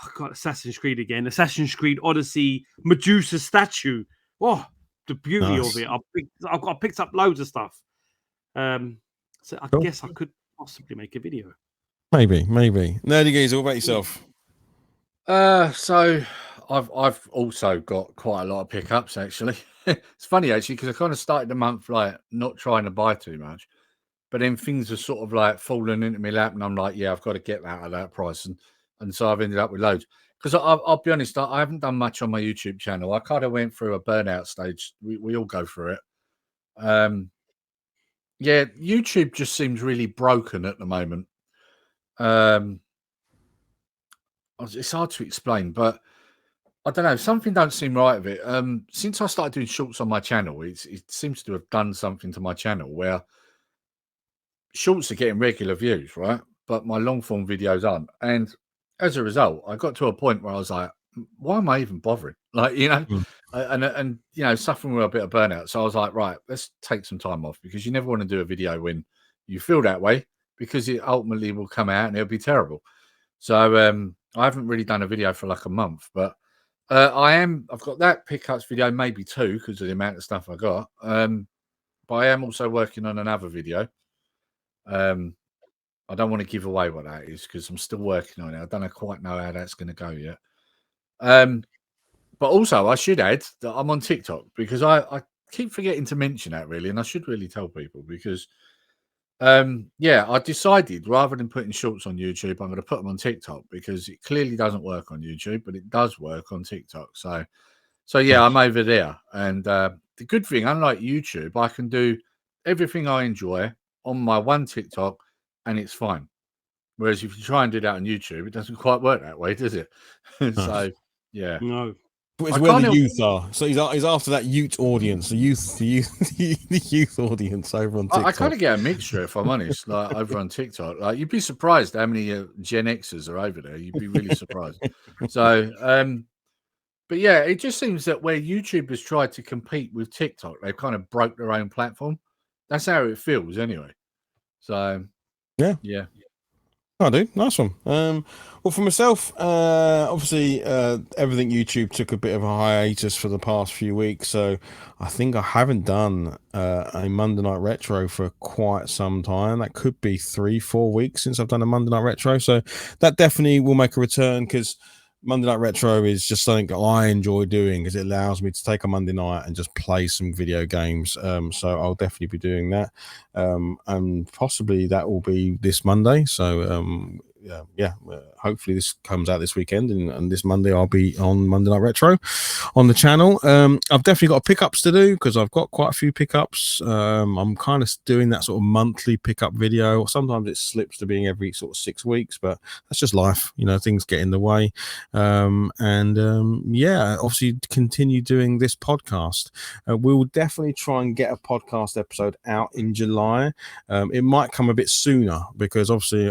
I got Assassin's Creed again. Assassin's Creed Odyssey Medusa statue. Oh, the beauty of it. I picked up loads of stuff. So I guess I could possibly make a video. Maybe. Nerdy Geezer, what about yourself? So I've also got quite a lot of pickups, actually. It's funny, actually, because I kind of started the month like not trying to buy too much, but then things are sort of like falling into my lap, and I'm like, yeah, I've got to get that at that price, and so I've ended up with loads. Because I'll be honest, I haven't done much on my YouTube channel. I kind of went through a burnout stage. We all go through it. Yeah, YouTube just seems really broken at the moment. It's hard to explain, but I don't know. Something don't seem right with it. Since I started doing shorts on my channel, it seems to have done something to my channel where shorts are getting regular views, right? But my long form videos aren't. And as a result, I got to a point where I was like, why am I even bothering? Like, and suffering with a bit of burnout. So I was like, right, let's take some time off, because you never want to do a video when you feel that way, because it ultimately will come out and it'll be terrible. So I haven't really done a video for like a month, but I've got that pickups video, maybe 2, because of the amount of stuff I got. But I am also working on another video. I don't want to give away what that is, because I'm still working on it. I don't quite know how that's going to go yet. But also, I should add that I'm on TikTok, because I keep forgetting to mention that, really, and I should really tell people, because I decided, rather than putting shorts on YouTube, I'm going to put them on TikTok, because it clearly doesn't work on YouTube, but it does work on TikTok. So yeah, I'm over there. And the good thing, unlike YouTube, I can do everything I enjoy on my one TikTok, and it's fine. Whereas if you try and do that on YouTube, it doesn't quite work that way, does it? So yeah, No. It's where the youth are. So he's after that youth audience, the youth audience over on TikTok. I kind of get a mixture, if I'm honest. Like over on TikTok, like you'd be surprised how many Gen Xers are over there. You'd be really surprised. So, but yeah, it just seems that where YouTube has tried to compete with TikTok, they've kind of broke their own platform. That's how it feels, anyway. So yeah. I do. Nice one. Well, for myself, obviously, everything YouTube took a bit of a hiatus for the past few weeks, so I think I haven't done a Monday Night Retro for quite some time. That could be 3-4 weeks since I've done a Monday Night Retro, so that definitely will make a return, because Monday Night Retro is just something that I enjoy doing, because it allows me to take a Monday night and just play some video games. So I'll definitely be doing that. And possibly that will be this Monday. So hopefully this comes out this weekend, and this Monday I'll be on Monday Night Retro on the channel. I've definitely got pickups to do, because I've got quite a few pickups. I'm kind of doing that sort of monthly pickup video. Sometimes it slips to being every sort of 6 weeks, but that's just life, things get in the way. Obviously continue doing this podcast. We will definitely try and get a podcast episode out in July. It might come a bit sooner, because obviously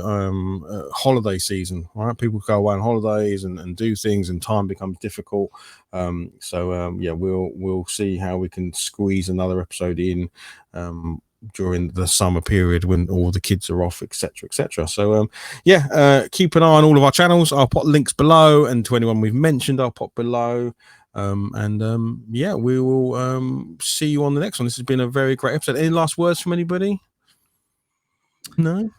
holiday season, right? People go away on holidays and do things, and time becomes difficult. We'll see how we can squeeze another episode in during the summer period when all the kids are off, etc. So keep an eye on all of our channels. I'll put links below, and to anyone we've mentioned, I'll put below. We will see you on the next one. This has been a very great episode. Any last words from anybody? No.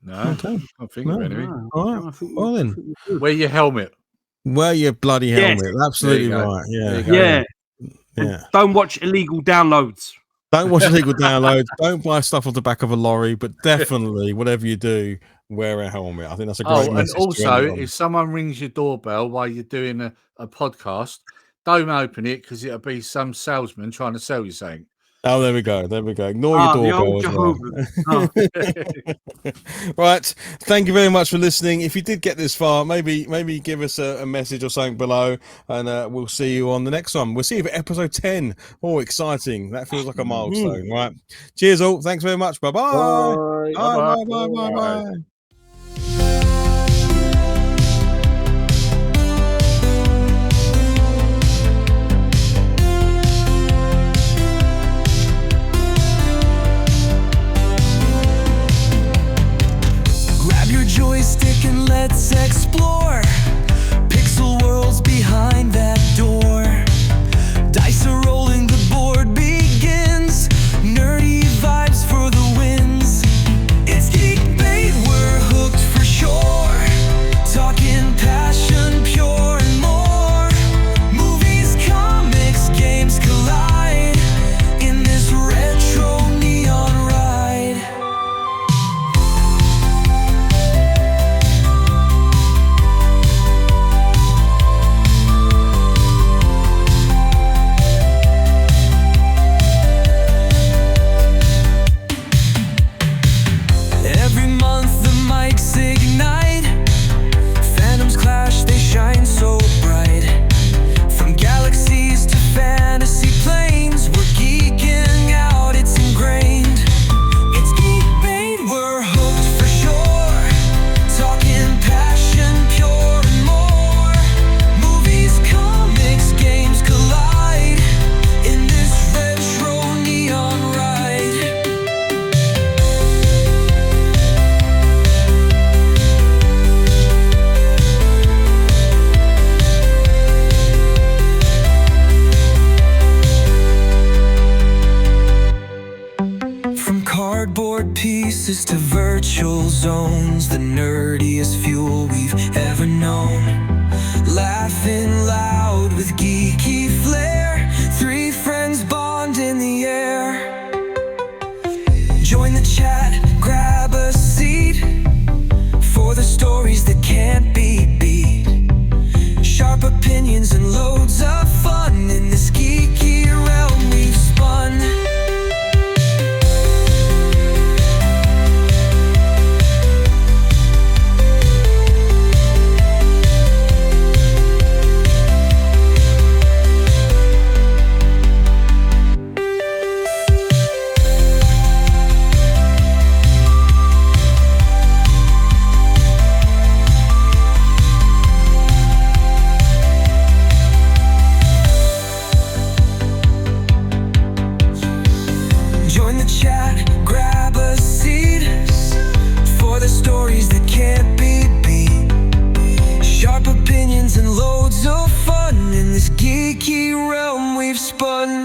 Okay. I think anyway. All right. Well then, wear your helmet. Wear your bloody helmet. Yes. Absolutely right. Yeah. Don't watch illegal downloads. Don't watch illegal downloads. Don't buy stuff off the back of a lorry. But definitely, whatever you do, wear a helmet. I think that's a great message. And also, if someone rings your doorbell while you're doing a podcast, don't open it, because it'll be some salesman trying to sell you something. Oh, there we go. Ignore your doorbell as well. Right. Thank you very much for listening. If you did get this far, maybe give us a message or something below, and we'll see you on the next one. We'll see you for episode 10. Oh, exciting. That feels like a milestone, right? Cheers all. Thanks very much. Bye-bye. Bye. Joystick and let's explore pixel worlds behind that door. Dice are rolling, the board begins. Nerdy vibes for the wins. It's Geek Bait World. spaces to virtual zones, the nerdiest fuel we've ever known. Laughing loud with geeky flair, 3 friends bond in the air. Join the chat, grab a seat for the stories that can't be beat. Sharp opinions and loads of fun in this geeky realm we've spun. Join the chat, grab a seat for the stories that can't be beat. Sharp opinions and loads of fun in this geeky realm we've spun.